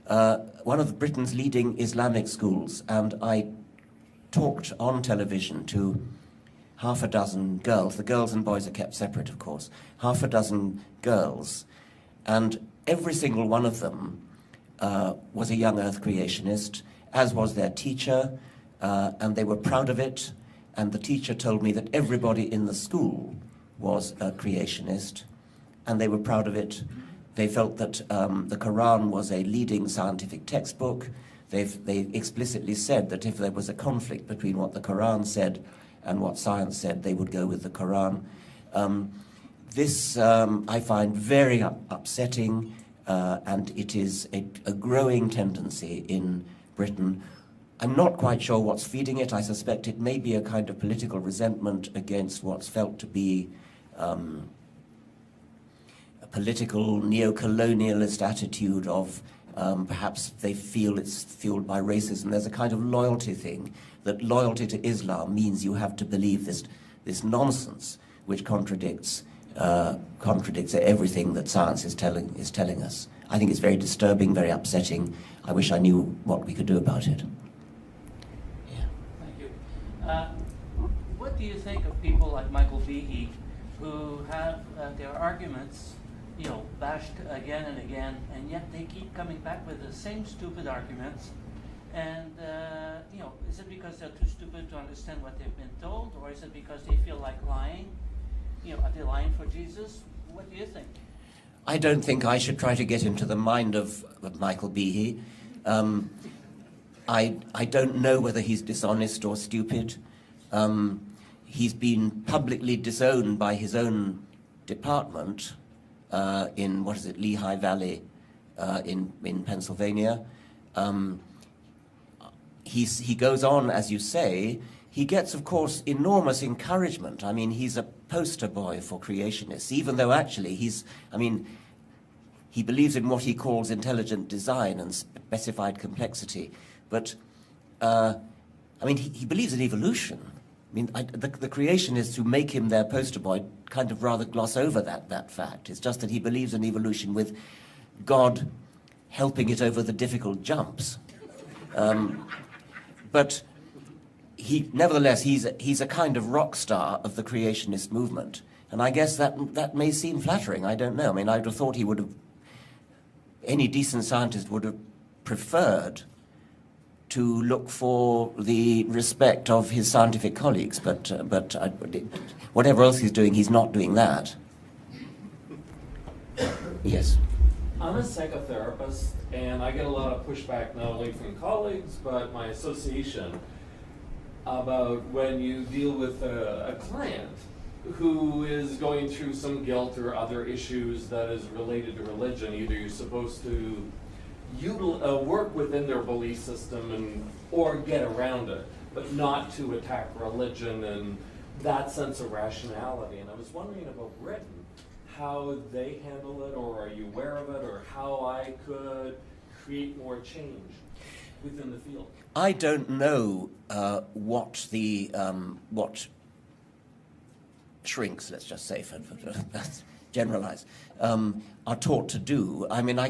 One of Britain's leading Islamic schools, and I talked on television to half a dozen girls. The girls and boys are kept separate, of course. Half a dozen girls, and every single one of them was a young earth creationist, as was their teacher, and they were proud of it. And the teacher told me that everybody in the school was a creationist, and they were proud of it. They felt that the Quran was a leading scientific textbook. They explicitly said that if there was a conflict between what the Quran said and what science said, they would go with the Quran. This I find very upsetting, and it is a growing tendency in Britain. I'm not quite sure what's feeding it. I suspect it may be a kind of political resentment against what's felt to be political neo-colonialist attitude of perhaps they feel it's fueled by racism. There's a kind of loyalty thing, that loyalty to Islam means you have to believe this nonsense which contradicts everything that science is telling us. I think it's very disturbing, very upsetting. I wish I knew what we could do about it. Yeah, thank you. What do you think of people like Michael Behe, who have their arguments, bashed again and again, and yet they keep coming back with the same stupid arguments? And is it because they're too stupid to understand what they've been told, or is it because they feel like lying? Are they lying for Jesus? What do you think? I don't think I should try to get into the mind of Michael Behe. I don't know whether he's dishonest or stupid. He's been publicly disowned by his own department in, Lehigh Valley in Pennsylvania. He goes on, as you say. He gets, of course, enormous encouragement. I mean, he's a poster boy for creationists, even though actually he believes in what he calls intelligent design and specified complexity. But, he believes in evolution. I mean, the creationists who make him their poster boy kind of rather gloss over that fact. It's just that he believes in evolution with God helping it over the difficult jumps. But nevertheless, he's a kind of rock star of the creationist movement. And I guess that may seem flattering, I don't know. I mean, I would have thought any decent scientist would have preferred to look for the respect of his scientific colleagues, but whatever else he's doing, he's not doing that. Yes? I'm a psychotherapist, and I get a lot of pushback not only from colleagues, but my association, about when you deal with a client who is going through some guilt or other issues that is related to religion. Either you're supposed to work within their belief system or get around it, but not to attack religion and that sense of rationality. And I was wondering about Britain, how they handle it, or are you aware of it, or how I could create more change within the field? I don't know what shrinks, let's just say, for generalize, are taught to do. I mean, I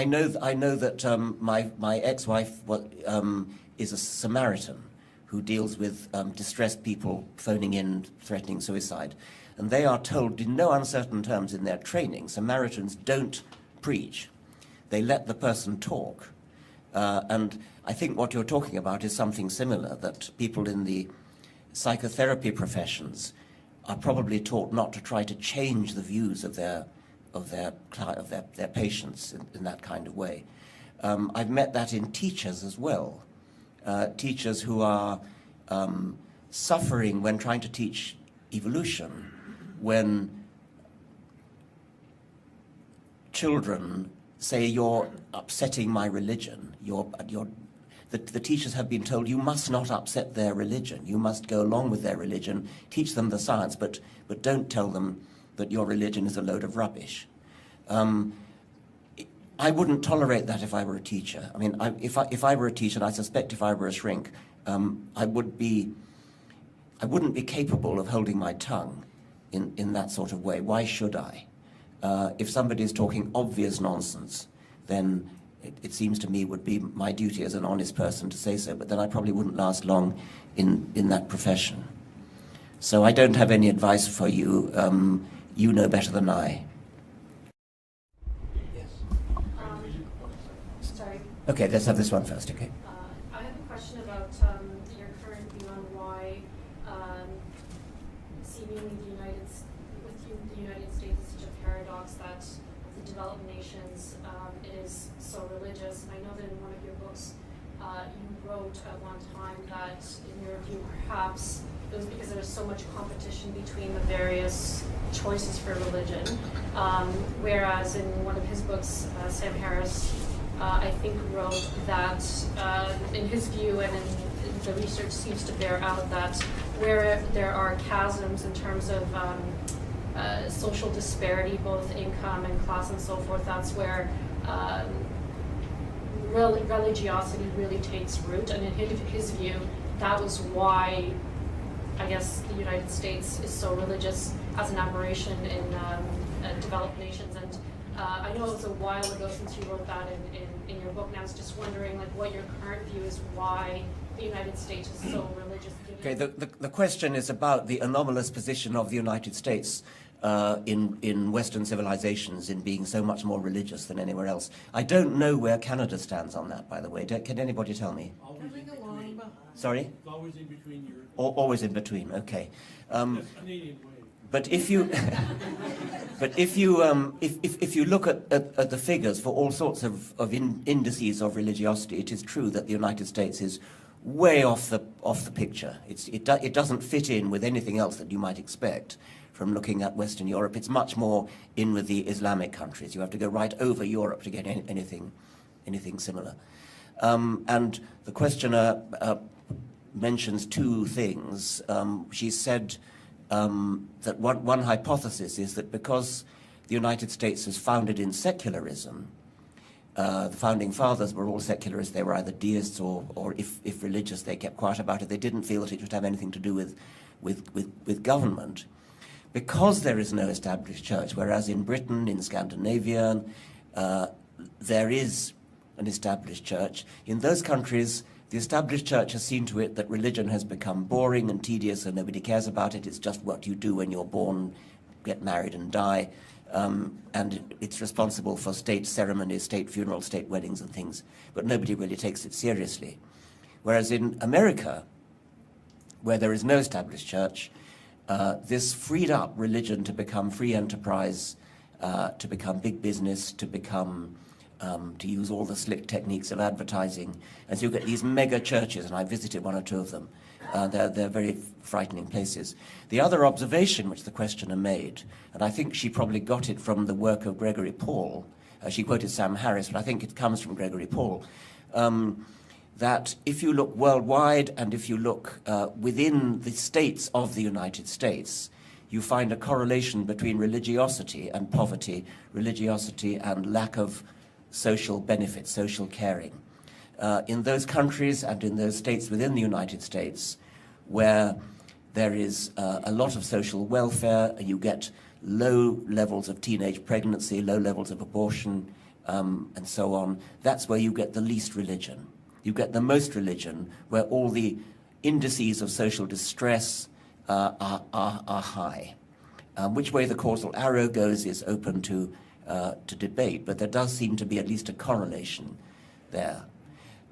know that my ex-wife is a Samaritan who deals with distressed people phoning in, threatening suicide, and they are told in no uncertain terms in their training, Samaritans don't preach. They let the person talk. And I think what you're talking about is something similar, that people in the psychotherapy professions are probably taught not to try to change the views of their patients in that kind of way. I've met that in teachers as well. Teachers who are suffering when trying to teach evolution, when children say, "You're upsetting my religion." The teachers have been told, you must not upset their religion. You must go along with their religion, teach them the science, but don't tell them that your religion is a load of rubbish. I wouldn't tolerate that if I were a teacher. I mean, if I were a teacher, and I suspect if I were a shrink, I wouldn't be capable of holding my tongue in that sort of way. Why should I? If somebody is talking obvious nonsense, then it seems to me would be my duty as an honest person to say so, but then I probably wouldn't last long in that profession. So I don't have any advice for you. You know better than I. Yes. Sorry. Okay, let's have this one first, okay? I have a question about your current view on why seemingly the United States is such a paradox that the developed nations is so religious. And I know that in one of your books you wrote at one time that in your view perhaps it was because there was so much competition between the various choices for religion, whereas in one of his books, Sam Harris, I think wrote that in his view and in the research seems to bear out that where there are chasms in terms of social disparity, both income and class and so forth. That's where religiosity really takes root, and in his view, that was why, I guess, the United States is so religious as an aberration in developed nations. And I know it was a while ago since you wrote that in your book, and I was just wondering, like, what your current view is why the United States is so religious. Okay, the question is about the anomalous position of the United States in Western civilizations in being so much more religious than anywhere else. I don't know where Canada stands on that, by the way. Can anybody tell me? Sorry? Always in between Europe. Always in between, okay. But if you if you look at the figures for all sorts of indices of religiosity, it is true that the United States is way off the picture. It doesn't fit in with anything else that you might expect from looking at Western Europe. It's much more in with the Islamic countries. You have to go right over Europe to get anything similar. And the questioner mentions two things. She said that one hypothesis is that because the United States is founded in secularism, the founding fathers were all secularists. They were either deists or if religious, they kept quiet about it. They didn't feel that it should have anything to do with government. Because there is no established church, whereas in Britain, in Scandinavia, there is an established church. In those countries, the established church has seen to it that religion has become boring and tedious and nobody cares about it. It's just what you do when you're born, get married and die. And it's responsible for state ceremonies, state funerals, state weddings and things. But nobody really takes it seriously. Whereas in America, where there is no established church, this freed up religion to become free enterprise, to become big business, to become, to use all the slick techniques of advertising. And so you get these mega churches, and I visited one or two of them. They're very frightening places. The other observation which the questioner made, and I think she probably got it from the work of Gregory Paul, she quoted Sam Harris, but I think it comes from Gregory Paul, that if you look worldwide and if you look within the states of the United States, you find a correlation between religiosity and poverty, religiosity and lack of social benefit, social caring. In those countries and in those states within the United States where there is a lot of social welfare, you get low levels of teenage pregnancy, low levels of abortion, and so on, that's where you get the least religion. You get the most religion where all the indices of social distress are high. Which way the causal arrow goes is open to debate, but there does seem to be at least a correlation there.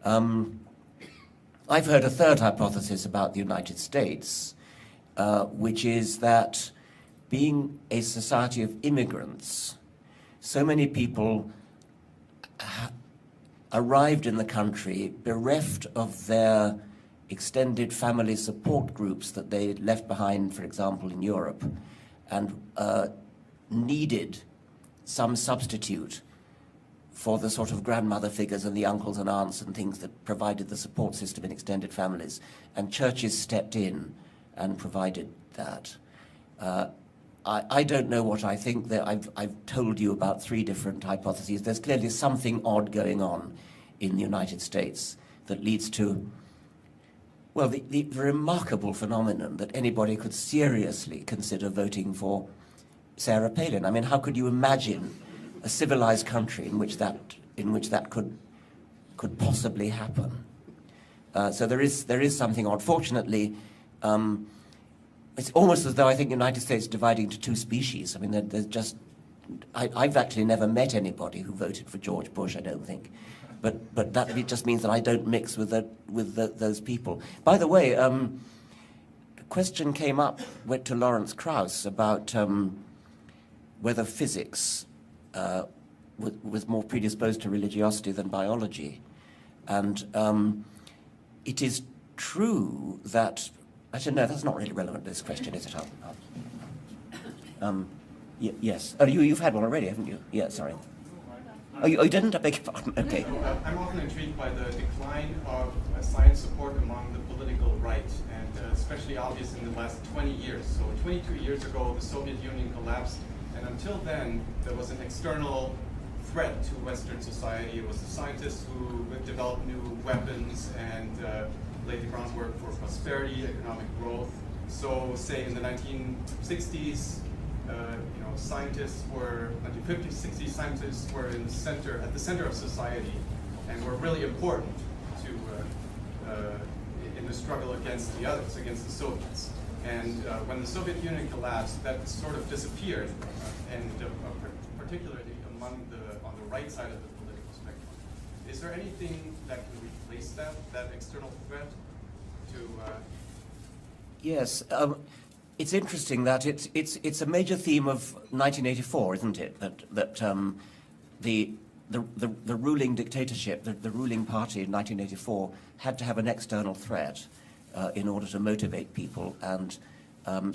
I've heard a third hypothesis about the United States, which is that being a society of immigrants, so many people arrived in the country bereft of their extended family support groups that they left behind, for example, in Europe, and needed some substitute for the sort of grandmother figures and the uncles and aunts and things that provided the support system in extended families. And churches stepped in and provided that. I don't know what I think. I've told you about three different hypotheses. There's clearly something odd going on in the United States that leads to, well, the remarkable phenomenon that anybody could seriously consider voting for Sarah Palin. I mean, how could you imagine a civilized country in which that could possibly happen? So there is something odd. Fortunately, it's almost as though I think the United States is dividing into two species. I mean, there's just I've actually never met anybody who voted for George Bush, I don't think. But that just means that I don't mix with those people. By the way, the question came up to Lawrence Krauss about whether physics was more predisposed to religiosity than biology. And it is true that, actually no, that's not really relevant to this question, is it? Yes. Oh, you've had one already, haven't you? Yeah, sorry. Oh, you didn't? I beg your pardon. Okay. I'm often intrigued by the decline of science support among the political right, and especially obvious in the last 20 years. So 22 years ago, the Soviet Union collapsed. collapsed. And until then, there was an external threat to Western society. It was the scientists who developed new weapons and laid the groundwork for prosperity, economic growth. So, say in the 1960s, scientists were 1950s, 60s. Scientists were at the center of society, and were really important to in the struggle against the others, against the Soviets. And when the Soviet Union collapsed, that sort of disappeared, and particularly on the right side of the political spectrum. Is there anything that can replace that external threat to? Yes, it's interesting that it's a major theme of 1984, isn't it? That the ruling dictatorship, the ruling party in 1984 had to have an external threat in order to motivate people, and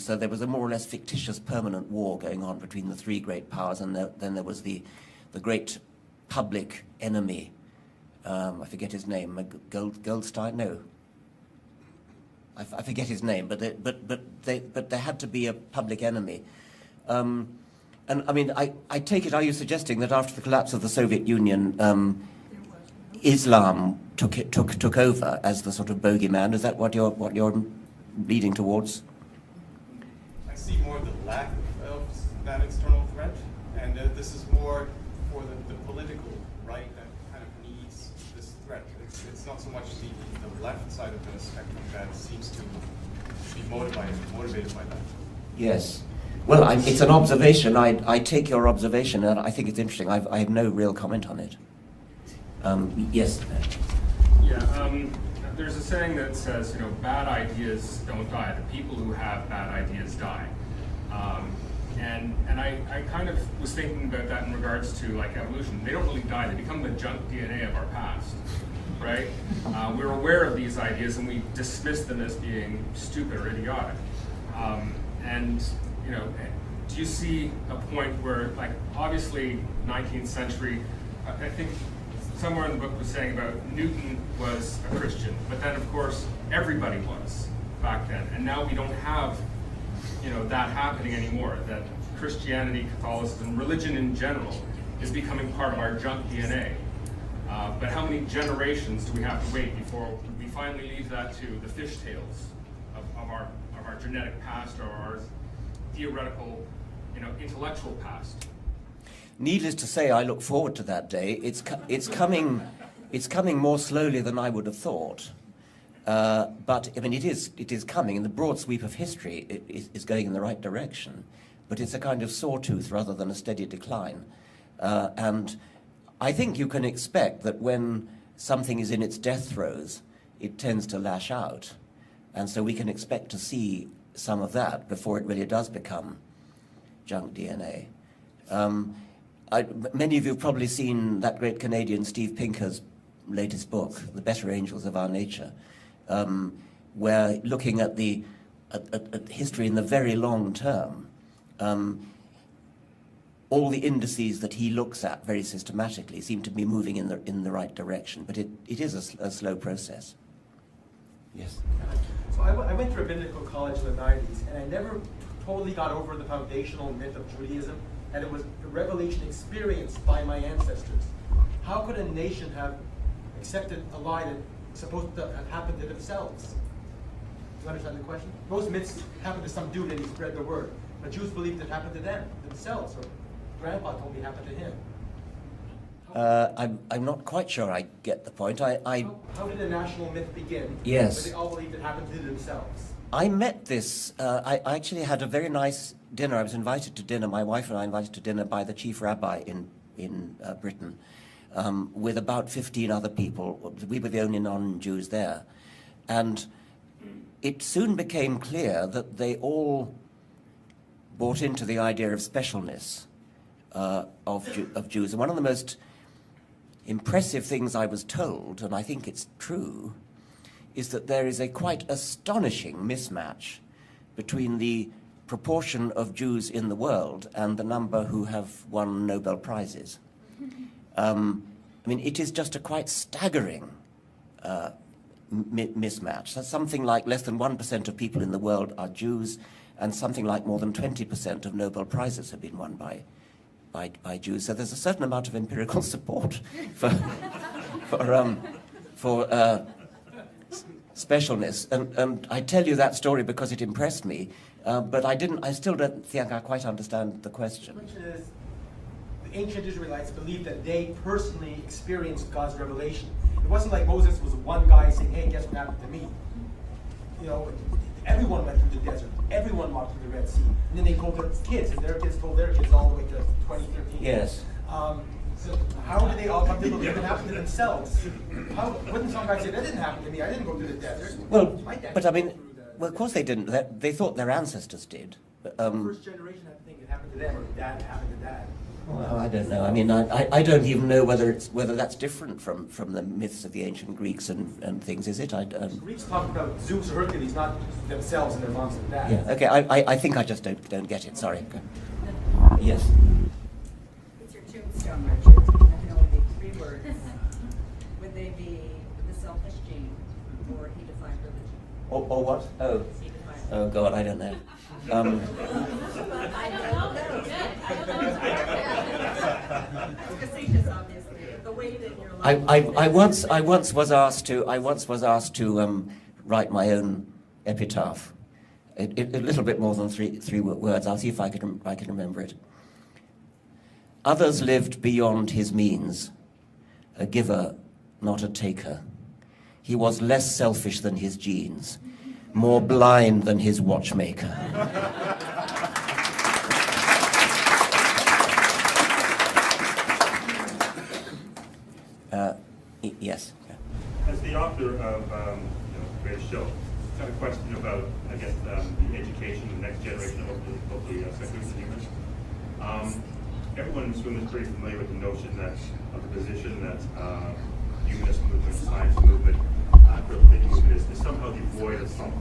so there was a more or less fictitious permanent war going on between the three great powers, and then there was the great public enemy. I forget his name. Goldstein? No. I forget his name, but there had to be a public enemy. And I mean, I take it, are you suggesting that after the collapse of the Soviet Union, Islam took over as the sort of bogeyman? Is that what you're leading towards? I see more the lack of that external threat, and this is more for the political right that kind of needs this threat. It's not so much the left side of the spectrum that seems to be motivated by that. Yes. Well, it's an observation. I take your observation, and I think it's interesting. I have no real comment on it. Yes. Yeah. There's a saying that says, bad ideas don't die. The people who have bad ideas die. And I kind of was thinking about that in regards to like evolution. They don't really die. They become the junk DNA of our past, right? We're aware of these ideas and we dismiss them as being stupid or idiotic. And do you see a point where, like, obviously 19th century, I think somewhere in the book was saying about Newton was a Christian, but then of course everybody was back then, and now we don't have that happening anymore, that Christianity, Catholicism, religion in general is becoming part of our junk DNA. But how many generations do we have to wait before we finally leave that to the fishtails of our genetic past or our theoretical, intellectual past? Needless to say, I look forward to that day. It's coming more slowly than I would have thought. But I mean, it is coming, and the broad sweep of history is going in the right direction. But it's a kind of sawtooth rather than a steady decline. And I think you can expect that when something is in its death throes, it tends to lash out. And so we can expect to see some of that before it really does become junk DNA. Many of you have probably seen that great Canadian Steve Pinker's latest book, The Better Angels of Our Nature, where looking at at history in the very long term, all the indices that he looks at very systematically seem to be moving in the right direction, but it is a slow process. Yes. So I went to rabbinical college in the 90s, and I never totally got over the foundational myth of Judaism, and it was a revelation experienced by my ancestors. How could a nation have accepted a lie that's supposed to have happened to themselves? Do you understand the question? Most myths happened to some dude and he spread the word, but Jews believed it happened to them, themselves, or Grandpa told me it happened to him. I'm not quite sure I get the point. How did the national myth begin? Yes. But they all believed it happened to themselves. I met this, I actually had a very nice dinner. I was invited to dinner, my wife and I invited to dinner by the chief rabbi in Britain, with about 15 other people. We were the only non-Jews there. And it soon became clear that they all bought into the idea of specialness of Jews. And one of the most impressive things I was told, and I think it's true, is that there is a quite astonishing mismatch between the proportion of Jews in the world and the number who have won Nobel Prizes. I mean, it is just a quite staggering mismatch. So something like less than 1% of people in the world are Jews, and something like more than 20% of Nobel Prizes have been won by Jews. So there's a certain amount of empirical support for specialness. And I tell you that story because it impressed me, but I still don't think I quite understand the question. The question is, the ancient Israelites believed that they personally experienced God's revelation. It wasn't like Moses was one guy saying, hey, guess what happened to me? You know, everyone went through the desert. Everyone walked through the Red Sea. And then they told their kids, and their kids told their kids all the way to 2013. Yes. So how did they all come to believe it happened to themselves? Wouldn't some guy say, that didn't happen to me, I didn't go through the desert? Well, but I mean, well, of course they didn't. They thought their ancestors did. First generation had to think it happened to them, or dad happened to dad. Well, I don't know. I mean, I don't even know whether that's different from the myths of the ancient Greeks and things. Is it? Greeks talk about Zeus or Hercules, not themselves and their moms and dads. Yeah. Okay. I think I just don't get it. Sorry. Yes. It's your tombstone, Richard. I can only be 3 words. Would they be the selfish gene, or he defined religion? Or what? Oh. Oh God, I don't know. I don't know. It's facetious, obviously. The way that your life. I once was asked to write my own epitaph. A little bit more than three words. I'll see if I can remember it. Others lived beyond his means, a giver, not a taker. He was less selfish than his genes, more blind than his watchmaker. Yes. As the author of Great Show, I've got a question about, I guess, the education, the next generation of the secularists and humanists. Everyone in this room is pretty familiar with the notion that, of the position that humanist movement, science movement, critical thinking movement is somehow devoid of some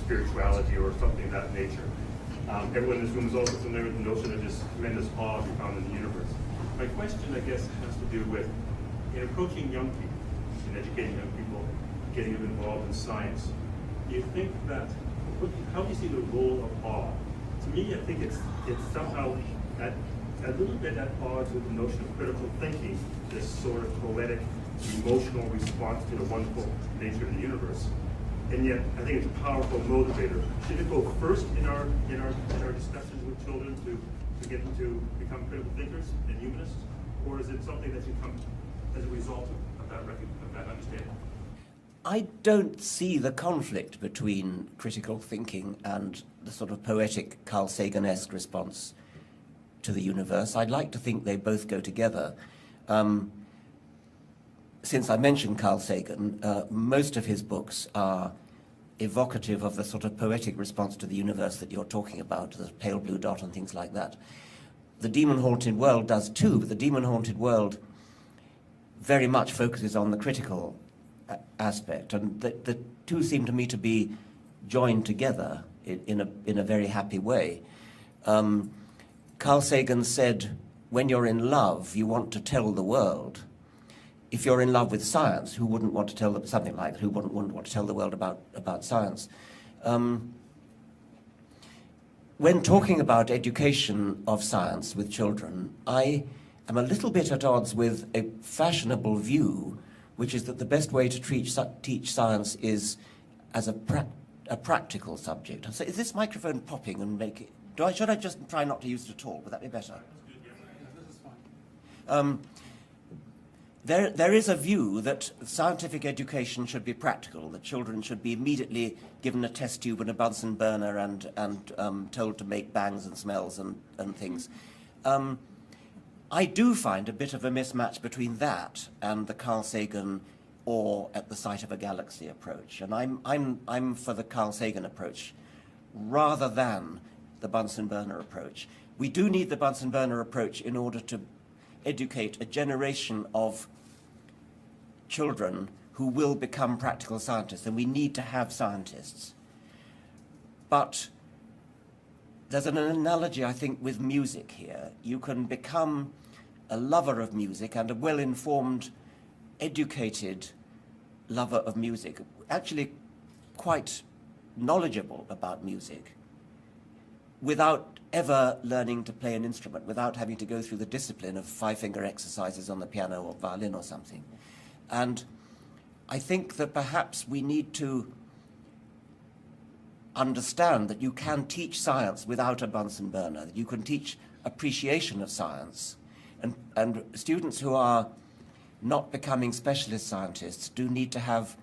spirituality or something of that nature. Everyone in this room is also familiar with the notion of this tremendous awe we found in the universe. My question, I guess, has to do with in approaching young people, in educating young people, getting them involved in science. Do you think that, how do you see the role of awe? To me, I think it's somehow a little bit at odds with the notion of critical thinking, this sort of poetic, emotional response to the wonderful nature of the universe. And yet, I think it's a powerful motivator. Should it go first in our discussions with children to get them to become critical thinkers and humanists, or is it something that should come as a result of that understanding? I don't see the conflict between critical thinking and the sort of poetic Carl Sagan-esque response to the universe. I'd like to think they both go together. Since I mentioned Carl Sagan, most of his books are evocative of the sort of poetic response to the universe that you're talking about, the pale blue dot and things like that. The Demon-Haunted World does too, but the Demon-Haunted World very much focuses on the critical aspect, and the two seem to me to be joined together in a very happy way. Carl Sagan said, when you're in love, you want to tell the world. If you're in love with science, who wouldn't want to tell them something like that? Who wouldn't want to tell the world about science? When talking about education of science with children, I am a little bit at odds with a fashionable view, which is that the best way to teach science is as a practical subject. So is this microphone popping and make it? Should I just try not to use it at all? Would that be better? This is fine. There is a view that scientific education should be practical, that children should be immediately given a test tube and a Bunsen burner and told to make bangs and smells and things. I do find a bit of a mismatch between that and the Carl Sagan or at the sight of a galaxy approach. And I'm for the Carl Sagan approach rather than the Bunsen burner approach. We do need the Bunsen burner approach in order to educate a generation of children who will become practical scientists, and we need to have scientists. But there's an analogy, I think, with music here. You can become a lover of music and a well-informed, educated lover of music, actually quite knowledgeable about music, without ever learning to play an instrument, without having to go through the discipline of five-finger exercises on the piano or violin or something. And I think that perhaps we need to understand that you can teach science without a Bunsen burner, that you can teach appreciation of science. And students who are not becoming specialist scientists do need to have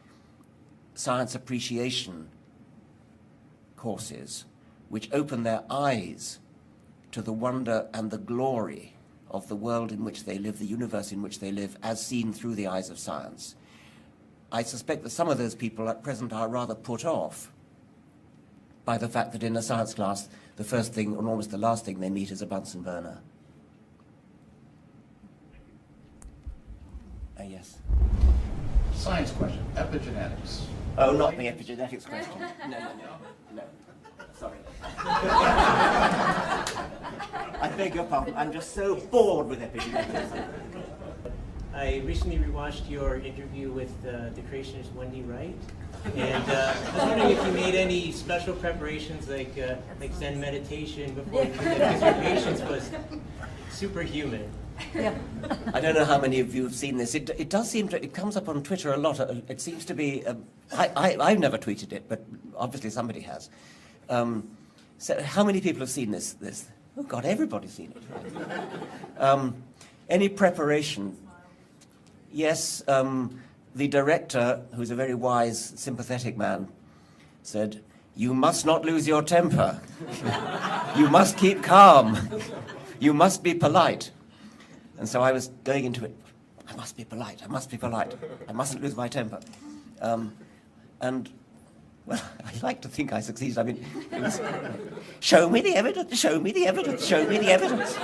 science appreciation courses which open their eyes to the wonder and the glory of the world in which they live, the universe in which they live, as seen through the eyes of science. I suspect that some of those people at present are rather put off by the fact that in a science class, the first thing, and almost the last thing they meet is a Bunsen burner. Yes. Science question, epigenetics. Oh, not the epigenetics question. No. Sorry. I beg your pardon. I'm just so bored with epigenetics. I recently rewatched your interview with the creationist Wendy Wright, and I was wondering if you made any special preparations, like Zen meditation before you did that, because your patience was superhuman. Yeah. I don't know how many of you have seen this. It does seem to, it comes up on Twitter a lot. It seems to be, I've never tweeted it, but obviously somebody has. So how many people have seen this? Oh God, everybody's seen it. Any preparation? Yes, the director, who's a very wise, sympathetic man, said, "You must not lose your temper. You must keep calm. You must be polite." And so I was going into it, I must be polite, I must be polite, I mustn't lose my temper. And, well, I like to think I succeeded. I mean, it was, show me the evidence, show me the evidence, show me the evidence.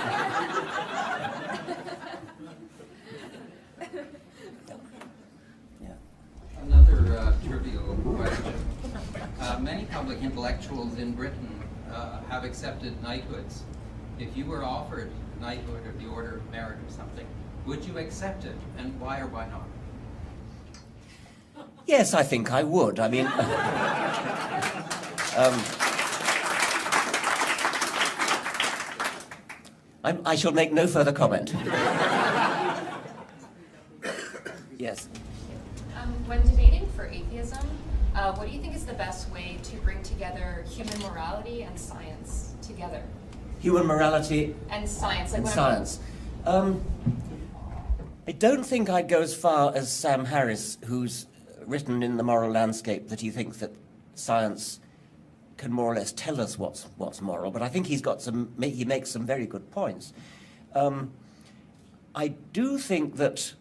Another trivial question. Many public intellectuals in Britain have accepted knighthoods. If you were offered knighthood or the Order of Merit or something, would you accept it, and why or why not? Yes, I think I would. I mean, I shall make no further comment. Yes. When debating for atheism, what do you think is the best way to bring together human morality and science together? Human morality and science. And science. I don't think I'd go as far as Sam Harris, who's written in The Moral Landscape that he thinks that science can more or less tell us what's moral, but I think he makes some very good points. I do think that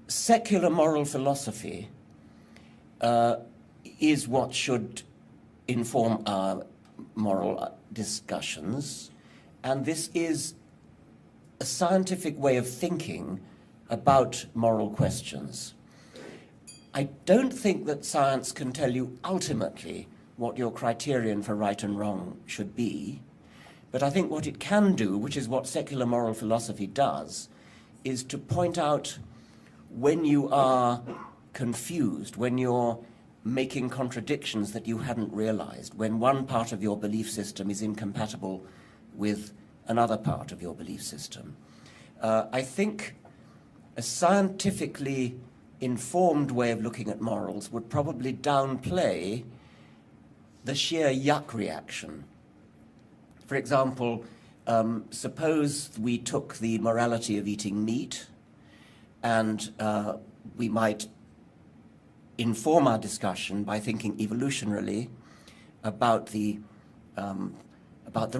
secular moral philosophy is what should inform our moral discussions, and this is a scientific way of thinking about moral questions. I don't think that science can tell you ultimately what your criterion for right and wrong should be, but I think what it can do, which is what secular moral philosophy does, is to point out when you are confused, when you're making contradictions that you hadn't realized, when one part of your belief system is incompatible with another part of your belief system. I think a scientifically informed way of looking at morals would probably downplay the sheer yuck reaction. For example, suppose we took the morality of eating meat, and we might inform our discussion by thinking evolutionarily about the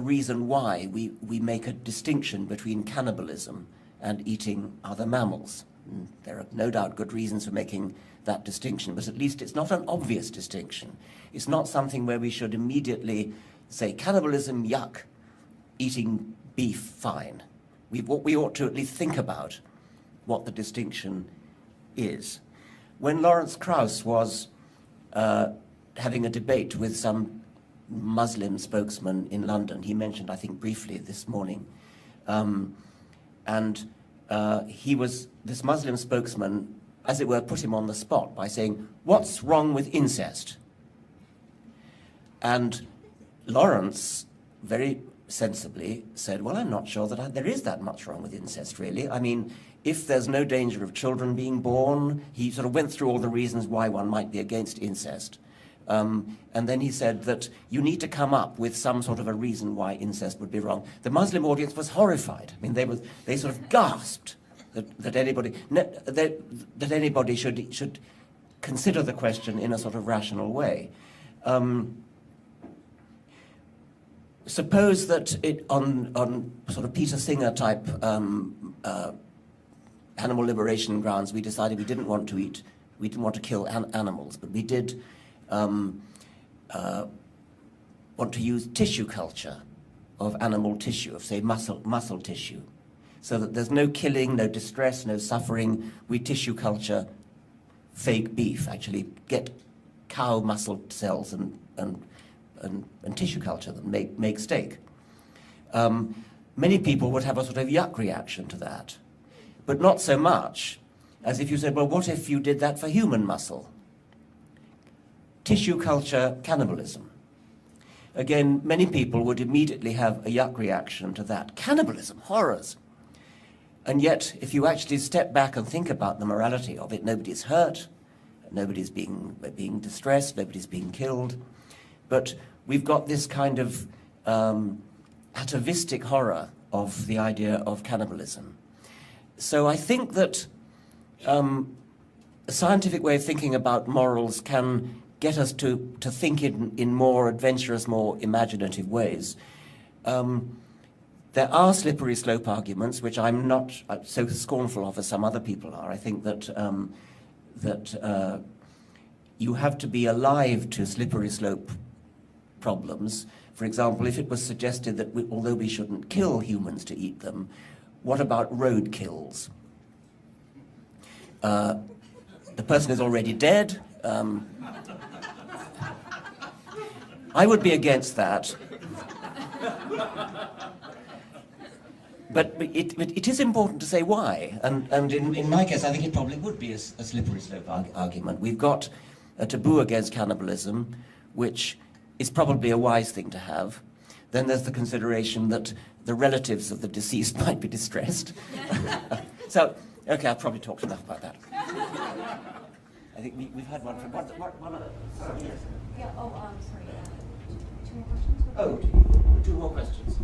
reason why we make a distinction between cannibalism and eating other mammals. And there are no doubt good reasons for making that distinction, but at least it's not an obvious distinction. It's not something where we should immediately say cannibalism, yuck, eating beef, fine. We ought to at least think about what the distinction is. When Lawrence Krauss was having a debate with some Muslim spokesman in London, he mentioned, I think briefly this morning, this Muslim spokesman, as it were, put him on the spot by saying, "What's wrong with incest?" And Lawrence very sensibly said, well, I'm not sure that there is that much wrong with incest, really. I mean, if there's no danger of children being born, he sort of went through all the reasons why one might be against incest. And then he said that you need to come up with some sort of a reason why incest would be wrong. The Muslim audience was horrified. I mean, they sort of gasped that anybody should consider the question in a sort of rational way. Suppose that on sort of Peter Singer type animal liberation grounds, we decided we didn't want to kill animals, but we did want to use tissue culture of animal tissue, of say muscle tissue, so that there's no killing, no distress, no suffering. We tissue culture fake beef, actually get cow muscle cells and tissue culture that make steak. Many people would have a sort of yuck reaction to that, but not so much as if you said, well, what if you did that for human muscle? Tissue culture cannibalism. Again, many people would immediately have a yuck reaction to that. Cannibalism, horrors. And yet, if you actually step back and think about the morality of it, nobody's hurt, nobody's being distressed, nobody's being killed. But we've got this kind of atavistic horror of the idea of cannibalism. So I think that a scientific way of thinking about morals can get us to think in more adventurous, more imaginative ways. There are slippery slope arguments, which I'm not so scornful of as some other people are. I think that you have to be alive to slippery slope problems. For example, if it was suggested that although we shouldn't kill humans to eat them, what about road kills? The person is already dead. I would be against that. But it is important to say why, and in my case, I think it probably would be a slippery slope argument. We've got a taboo against cannibalism, which is probably a wise thing to have. Then there's the consideration that the relatives of the deceased might be distressed. So, okay, I've probably talked enough about that. I think we've had one from one other. Sorry, yes. Yeah. Oh, sorry. 2 more questions. Oh, 2 more questions.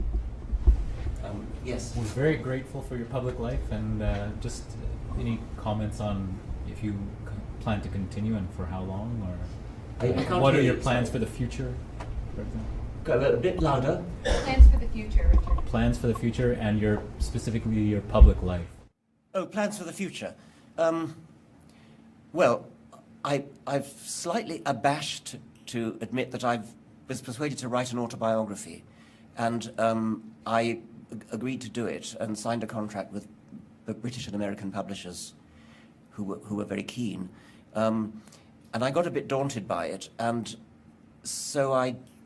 Yes. We're very grateful for your public life, and just any comments on if you plan to continue and for how long, or what are your plans for the future, for example? Go a bit louder. Plans for the future, Richard. Plans for the future and specifically your public life. Oh, plans for the future. Well, I've slightly abashed to admit that I was persuaded to write an autobiography, and I agreed to do it and signed a contract with the British and American publishers who were very keen. And I got a bit daunted by it, and so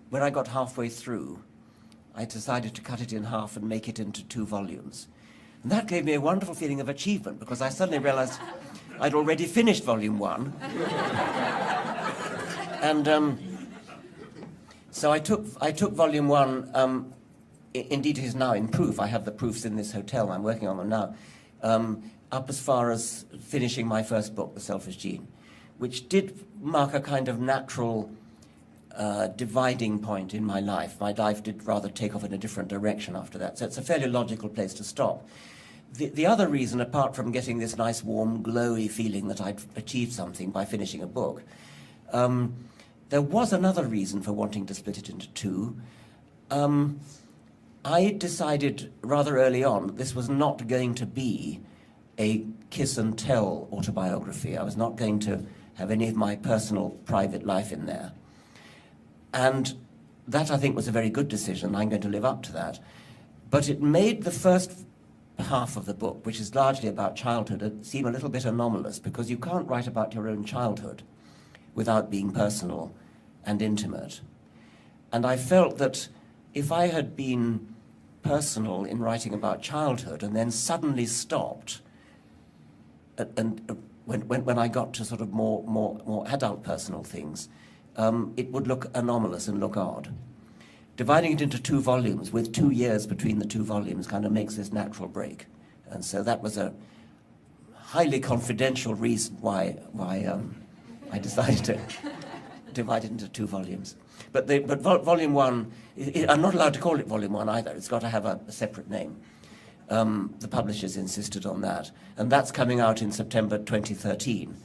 when I got halfway through, I decided to cut it in half and make it into 2 volumes. And that gave me a wonderful feeling of achievement, because I suddenly realized I'd already finished volume 1. And so I took volume 1, indeed it is now in proof. I have the proofs in this hotel, I'm working on them now, up as far as finishing my first book, The Selfish Gene, which did mark a kind of natural dividing point in my life. My life did rather take off in a different direction after that, so it's a fairly logical place to stop. The other reason, apart from getting this nice, warm, glowy feeling that I'd achieved something by finishing a book, there was another reason for wanting to split it into 2. I decided rather early on that this was not going to be a kiss and tell autobiography. I was not going to have any of my personal, private life in there. And that, I think, was a very good decision. I'm going to live up to that. But it made the first half of the book, which is largely about childhood, seem a little bit anomalous, because you can't write about your own childhood without being personal and intimate. And I felt that if I had been personal in writing about childhood and then suddenly stopped, and when I got to sort of more adult personal things, it would look anomalous and look odd. dividing it into 2 volumes with 2 years between the 2 volumes kind of makes this natural break. And so that was a highly confidential reason why I decided to divide it into 2 volumes. But volume 1, I'm not allowed to call it volume 1 either. It's got to have a separate name. The publishers insisted on that. And that's coming out in September 2013.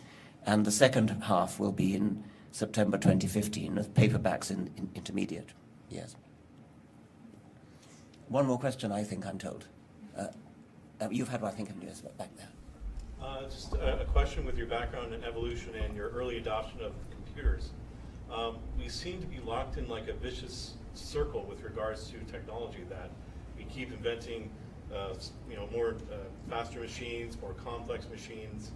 And the second half will be in September 2015, with paperbacks in intermediate. Yes. One more question, I think I'm told. You've had one, I think, haven't you, back there? Just a question with your background in evolution and your early adoption of computers. We seem to be locked in like a vicious circle with regards to technology, that we keep inventing more faster machines, more complex machines,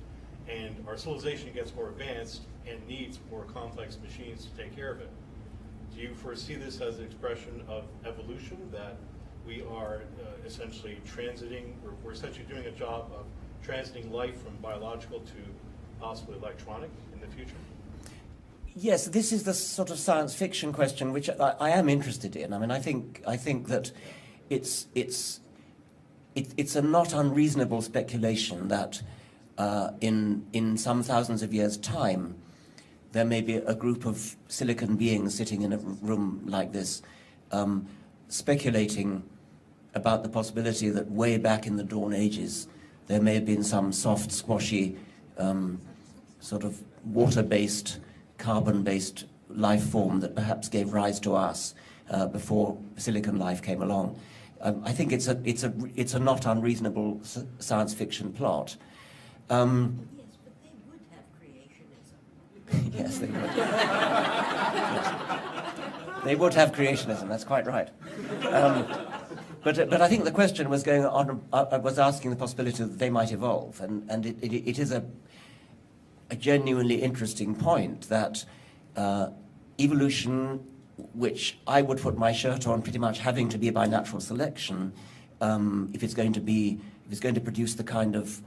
and our civilization gets more advanced and needs more complex machines to take care of it. Do you foresee this as an expression of evolution, that we are essentially transiting, we're essentially doing a job of transiting life from biological to possibly electronic in the future? Yes, this is the sort of science fiction question which I am interested in. I mean, I think that it's a not unreasonable speculation that in some thousands of years' time, there may be a group of silicon beings sitting in a room like this, speculating about the possibility that way back in the dawn ages, there may have been some soft, squashy, sort of water-based, carbon-based life form that perhaps gave rise to us before silicon life came along. I think it's a not unreasonable science fiction plot. Yes, they would. Yes. They would have creationism, that's quite right. But I think the question was going on, was asking the possibility that they might evolve, and it is a genuinely interesting point that evolution, which I would put my shirt on pretty much having to be by natural selection, if it's going to produce the kind of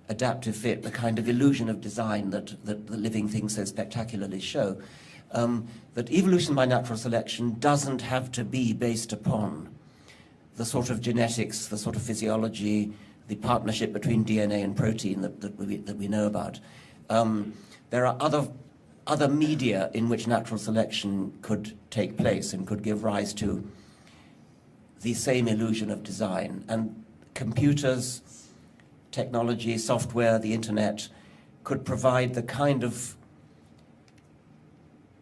adaptive fit, the kind of illusion of design that the living things so spectacularly show, that evolution by natural selection doesn't have to be based upon the sort of genetics, the sort of physiology, the partnership between DNA and protein that we know about. There are other media in which natural selection could take place and could give rise to the same illusion of design. And computers, technology, software, the internet could provide the kind of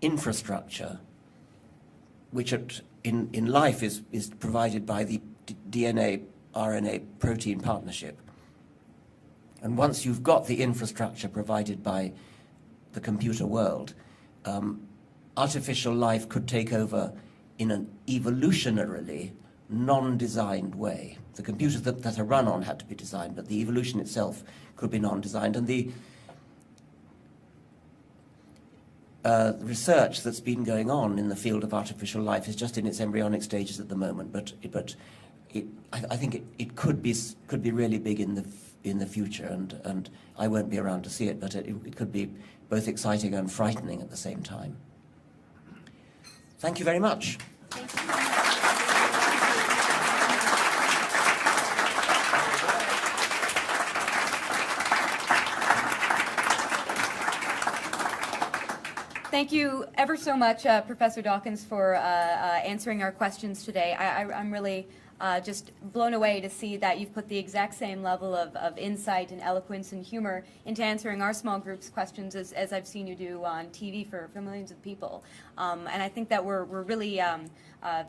infrastructure which in life is provided by the DNA, RNA, protein partnership. And once you've got the infrastructure provided by the computer world, artificial life could take over in an evolutionarily non-designed way. The computers that are run on had to be designed, but the evolution itself could be non-designed. And the research that's been going on in the field of artificial life is just in its embryonic stages at the moment. But I think it could be really big in the future, and I won't be around to see it. But it could be both exciting and frightening at the same time. Thank you very much. Thank you. Thank you ever so much, Professor Dawkins, for answering our questions today. I'm really just blown away to see that you've put the exact same level of insight and eloquence and humor into answering our small group's questions as I've seen you do on TV for millions of people. And I think that we're really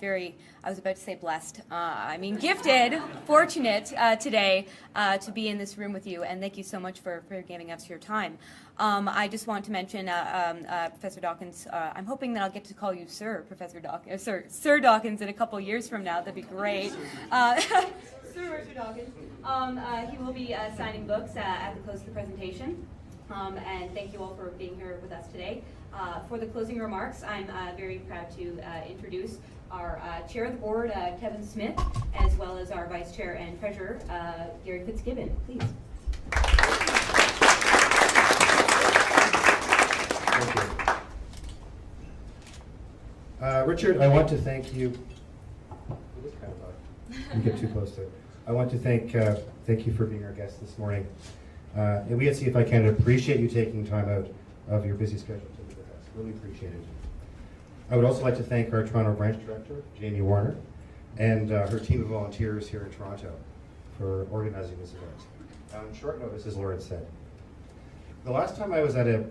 very, I was about to say blessed, I mean gifted, fortunate today to be in this room with you, and thank you so much for giving us your time. I just want to mention, Professor Dawkins, I'm hoping that I'll get to call you Sir, Professor Dawkins, Sir Dawkins in a couple years from now. That'd be great. Sir Richard Dawkins. He will be signing books at the close of the presentation. And thank you all for being here with us today. For the closing remarks, I'm very proud to introduce our Chair of the Board, Kevin Smith, as well as our Vice Chair and Treasurer, Gary Fitzgibbon. Please. Richard, I want to thank you. It is kind of loud. You get too close to it. I want to thank you for being our guest this morning. And we at CFI Canada appreciate you taking time out of your busy schedule to be with us. Really appreciate it. I would also like to thank our Toronto branch director, Jamie Warner, and her team of volunteers here in Toronto for organizing this event. On short notice, as Lauren said. The last time I was at a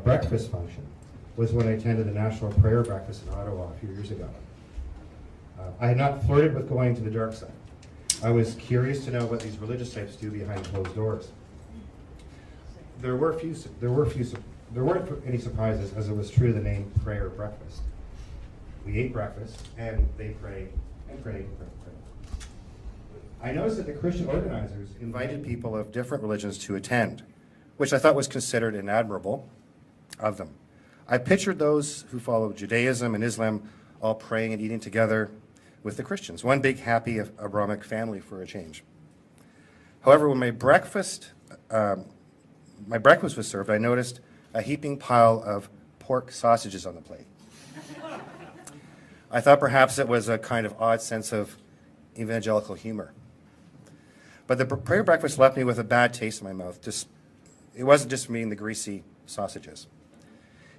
breakfast function was when I attended the National Prayer Breakfast in Ottawa a few years ago. I had not flirted with going to the dark side. I was curious to know what these religious types do behind closed doors. There weren't any surprises, as it was true to the name Prayer Breakfast. We ate breakfast, and they prayed and prayed and prayed. I noticed that the Christian organizers invited people of different religions to attend, which I thought was considered admirable of them. I pictured those who follow Judaism and Islam all praying and eating together with the Christians, one big happy Abrahamic family for a change. However, when my breakfast was served, I noticed a heaping pile of pork sausages on the plate. I thought perhaps it was a kind of odd sense of evangelical humor. But the prayer breakfast left me with a bad taste in my mouth. It wasn't just me eating the greasy sausages.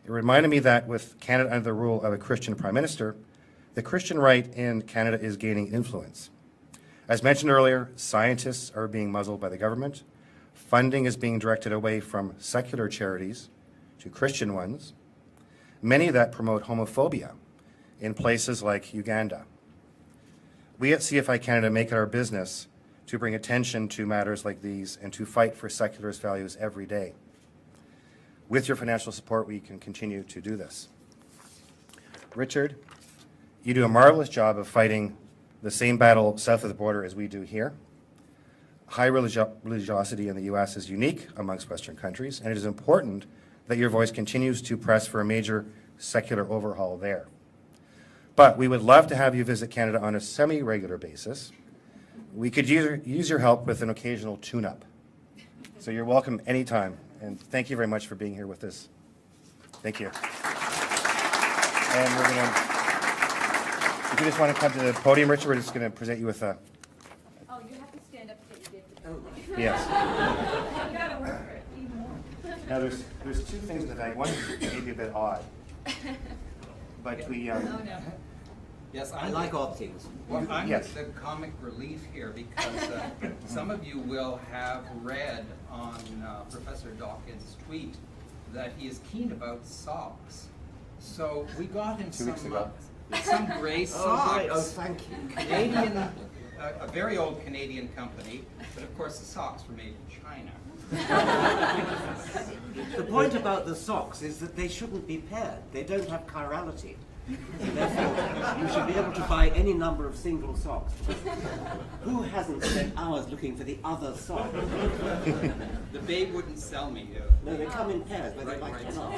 It reminded me that with Canada under the rule of a Christian prime minister, the Christian right in Canada is gaining influence. As mentioned earlier, scientists are being muzzled by the government. Funding is being directed away from secular charities to Christian ones, many that promote homophobia in places like Uganda. We at CFI Canada make it our business to bring attention to matters like these and to fight for secularist values every day. With your financial support, we can continue to do this. Richard, you do a marvelous job of fighting the same battle south of the border as we do here. High religiosity in the U.S. is unique amongst Western countries, and it is important that your voice continues to press for a major secular overhaul there. But we would love to have you visit Canada on a semi-regular basis. We could use your help with an occasional tune-up. So you're welcome anytime, and thank you very much for being here with us. Thank you. And we're going to, if you just want to come to the podium, Richard, we're just going to present you with a... Oh, you have to stand up to get your gift. Oh. Yes. You gotta work for it even more. Now, there's two things in the bag. One is maybe a bit odd. But we... Oh, no. Yes, I like odd things. Well, I'm the comic relief here because some of you will have read on Professor Dawkins' tweet that he is keen about socks. So we got him some gray socks. Oh, right. Oh, thank you. Canadian, a very old Canadian company, but of course the socks were made in China. The point about the socks is that they shouldn't be paired. They don't have chirality. Therefore, you should be able to buy any number of single socks. Who hasn't spent hours looking for the other sock? The babe wouldn't sell me. No, they come in pairs, whether like it or not.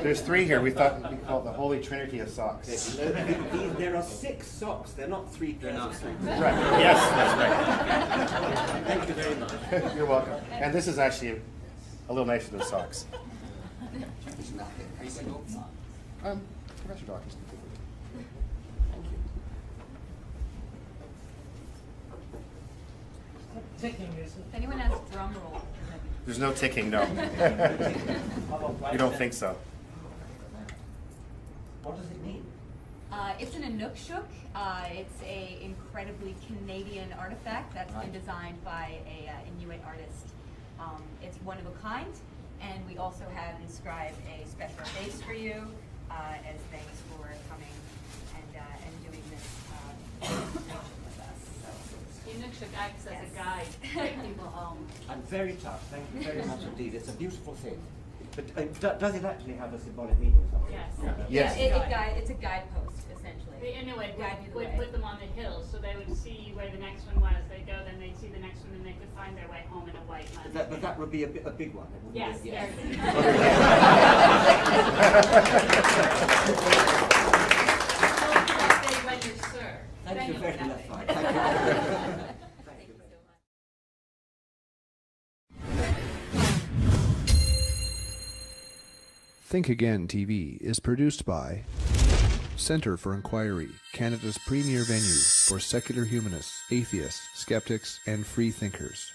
There's three here. We thought we called the Holy Trinity of socks. There are 6 socks. They're not 3 pairs of socks. Right. Yes, that's right. Thank you very much. You're welcome. And this is actually a little nicer than socks. Professor Dawkins. Ticking, is it? If anyone has a drum roll. There's no ticking, no. You don't think so. What does it mean? It's an Inukshuk. It's a incredibly Canadian artifact that's been designed by a Inuit artist. It's one of a kind, and we also have inscribed a special base for you as thanks for coming and doing this presentation with us. So. Inukshuk acts as a guide to take people home. I'm very tough. Thank you very much indeed. It's a beautiful thing. But does it actually have a symbolic meaning or something? Yes. Yeah, it's a guidepost, essentially. The Inuit Guide you the would way. put them on the hill, so they would see where the next one was. They'd go, then they'd see the next one, and they could find their way home in a white land. But that would be a big one. Yes, yes. Thank you very much. Think Again TV is produced by Centre for Inquiry, Canada's premier venue for secular humanists, atheists, skeptics, and free thinkers.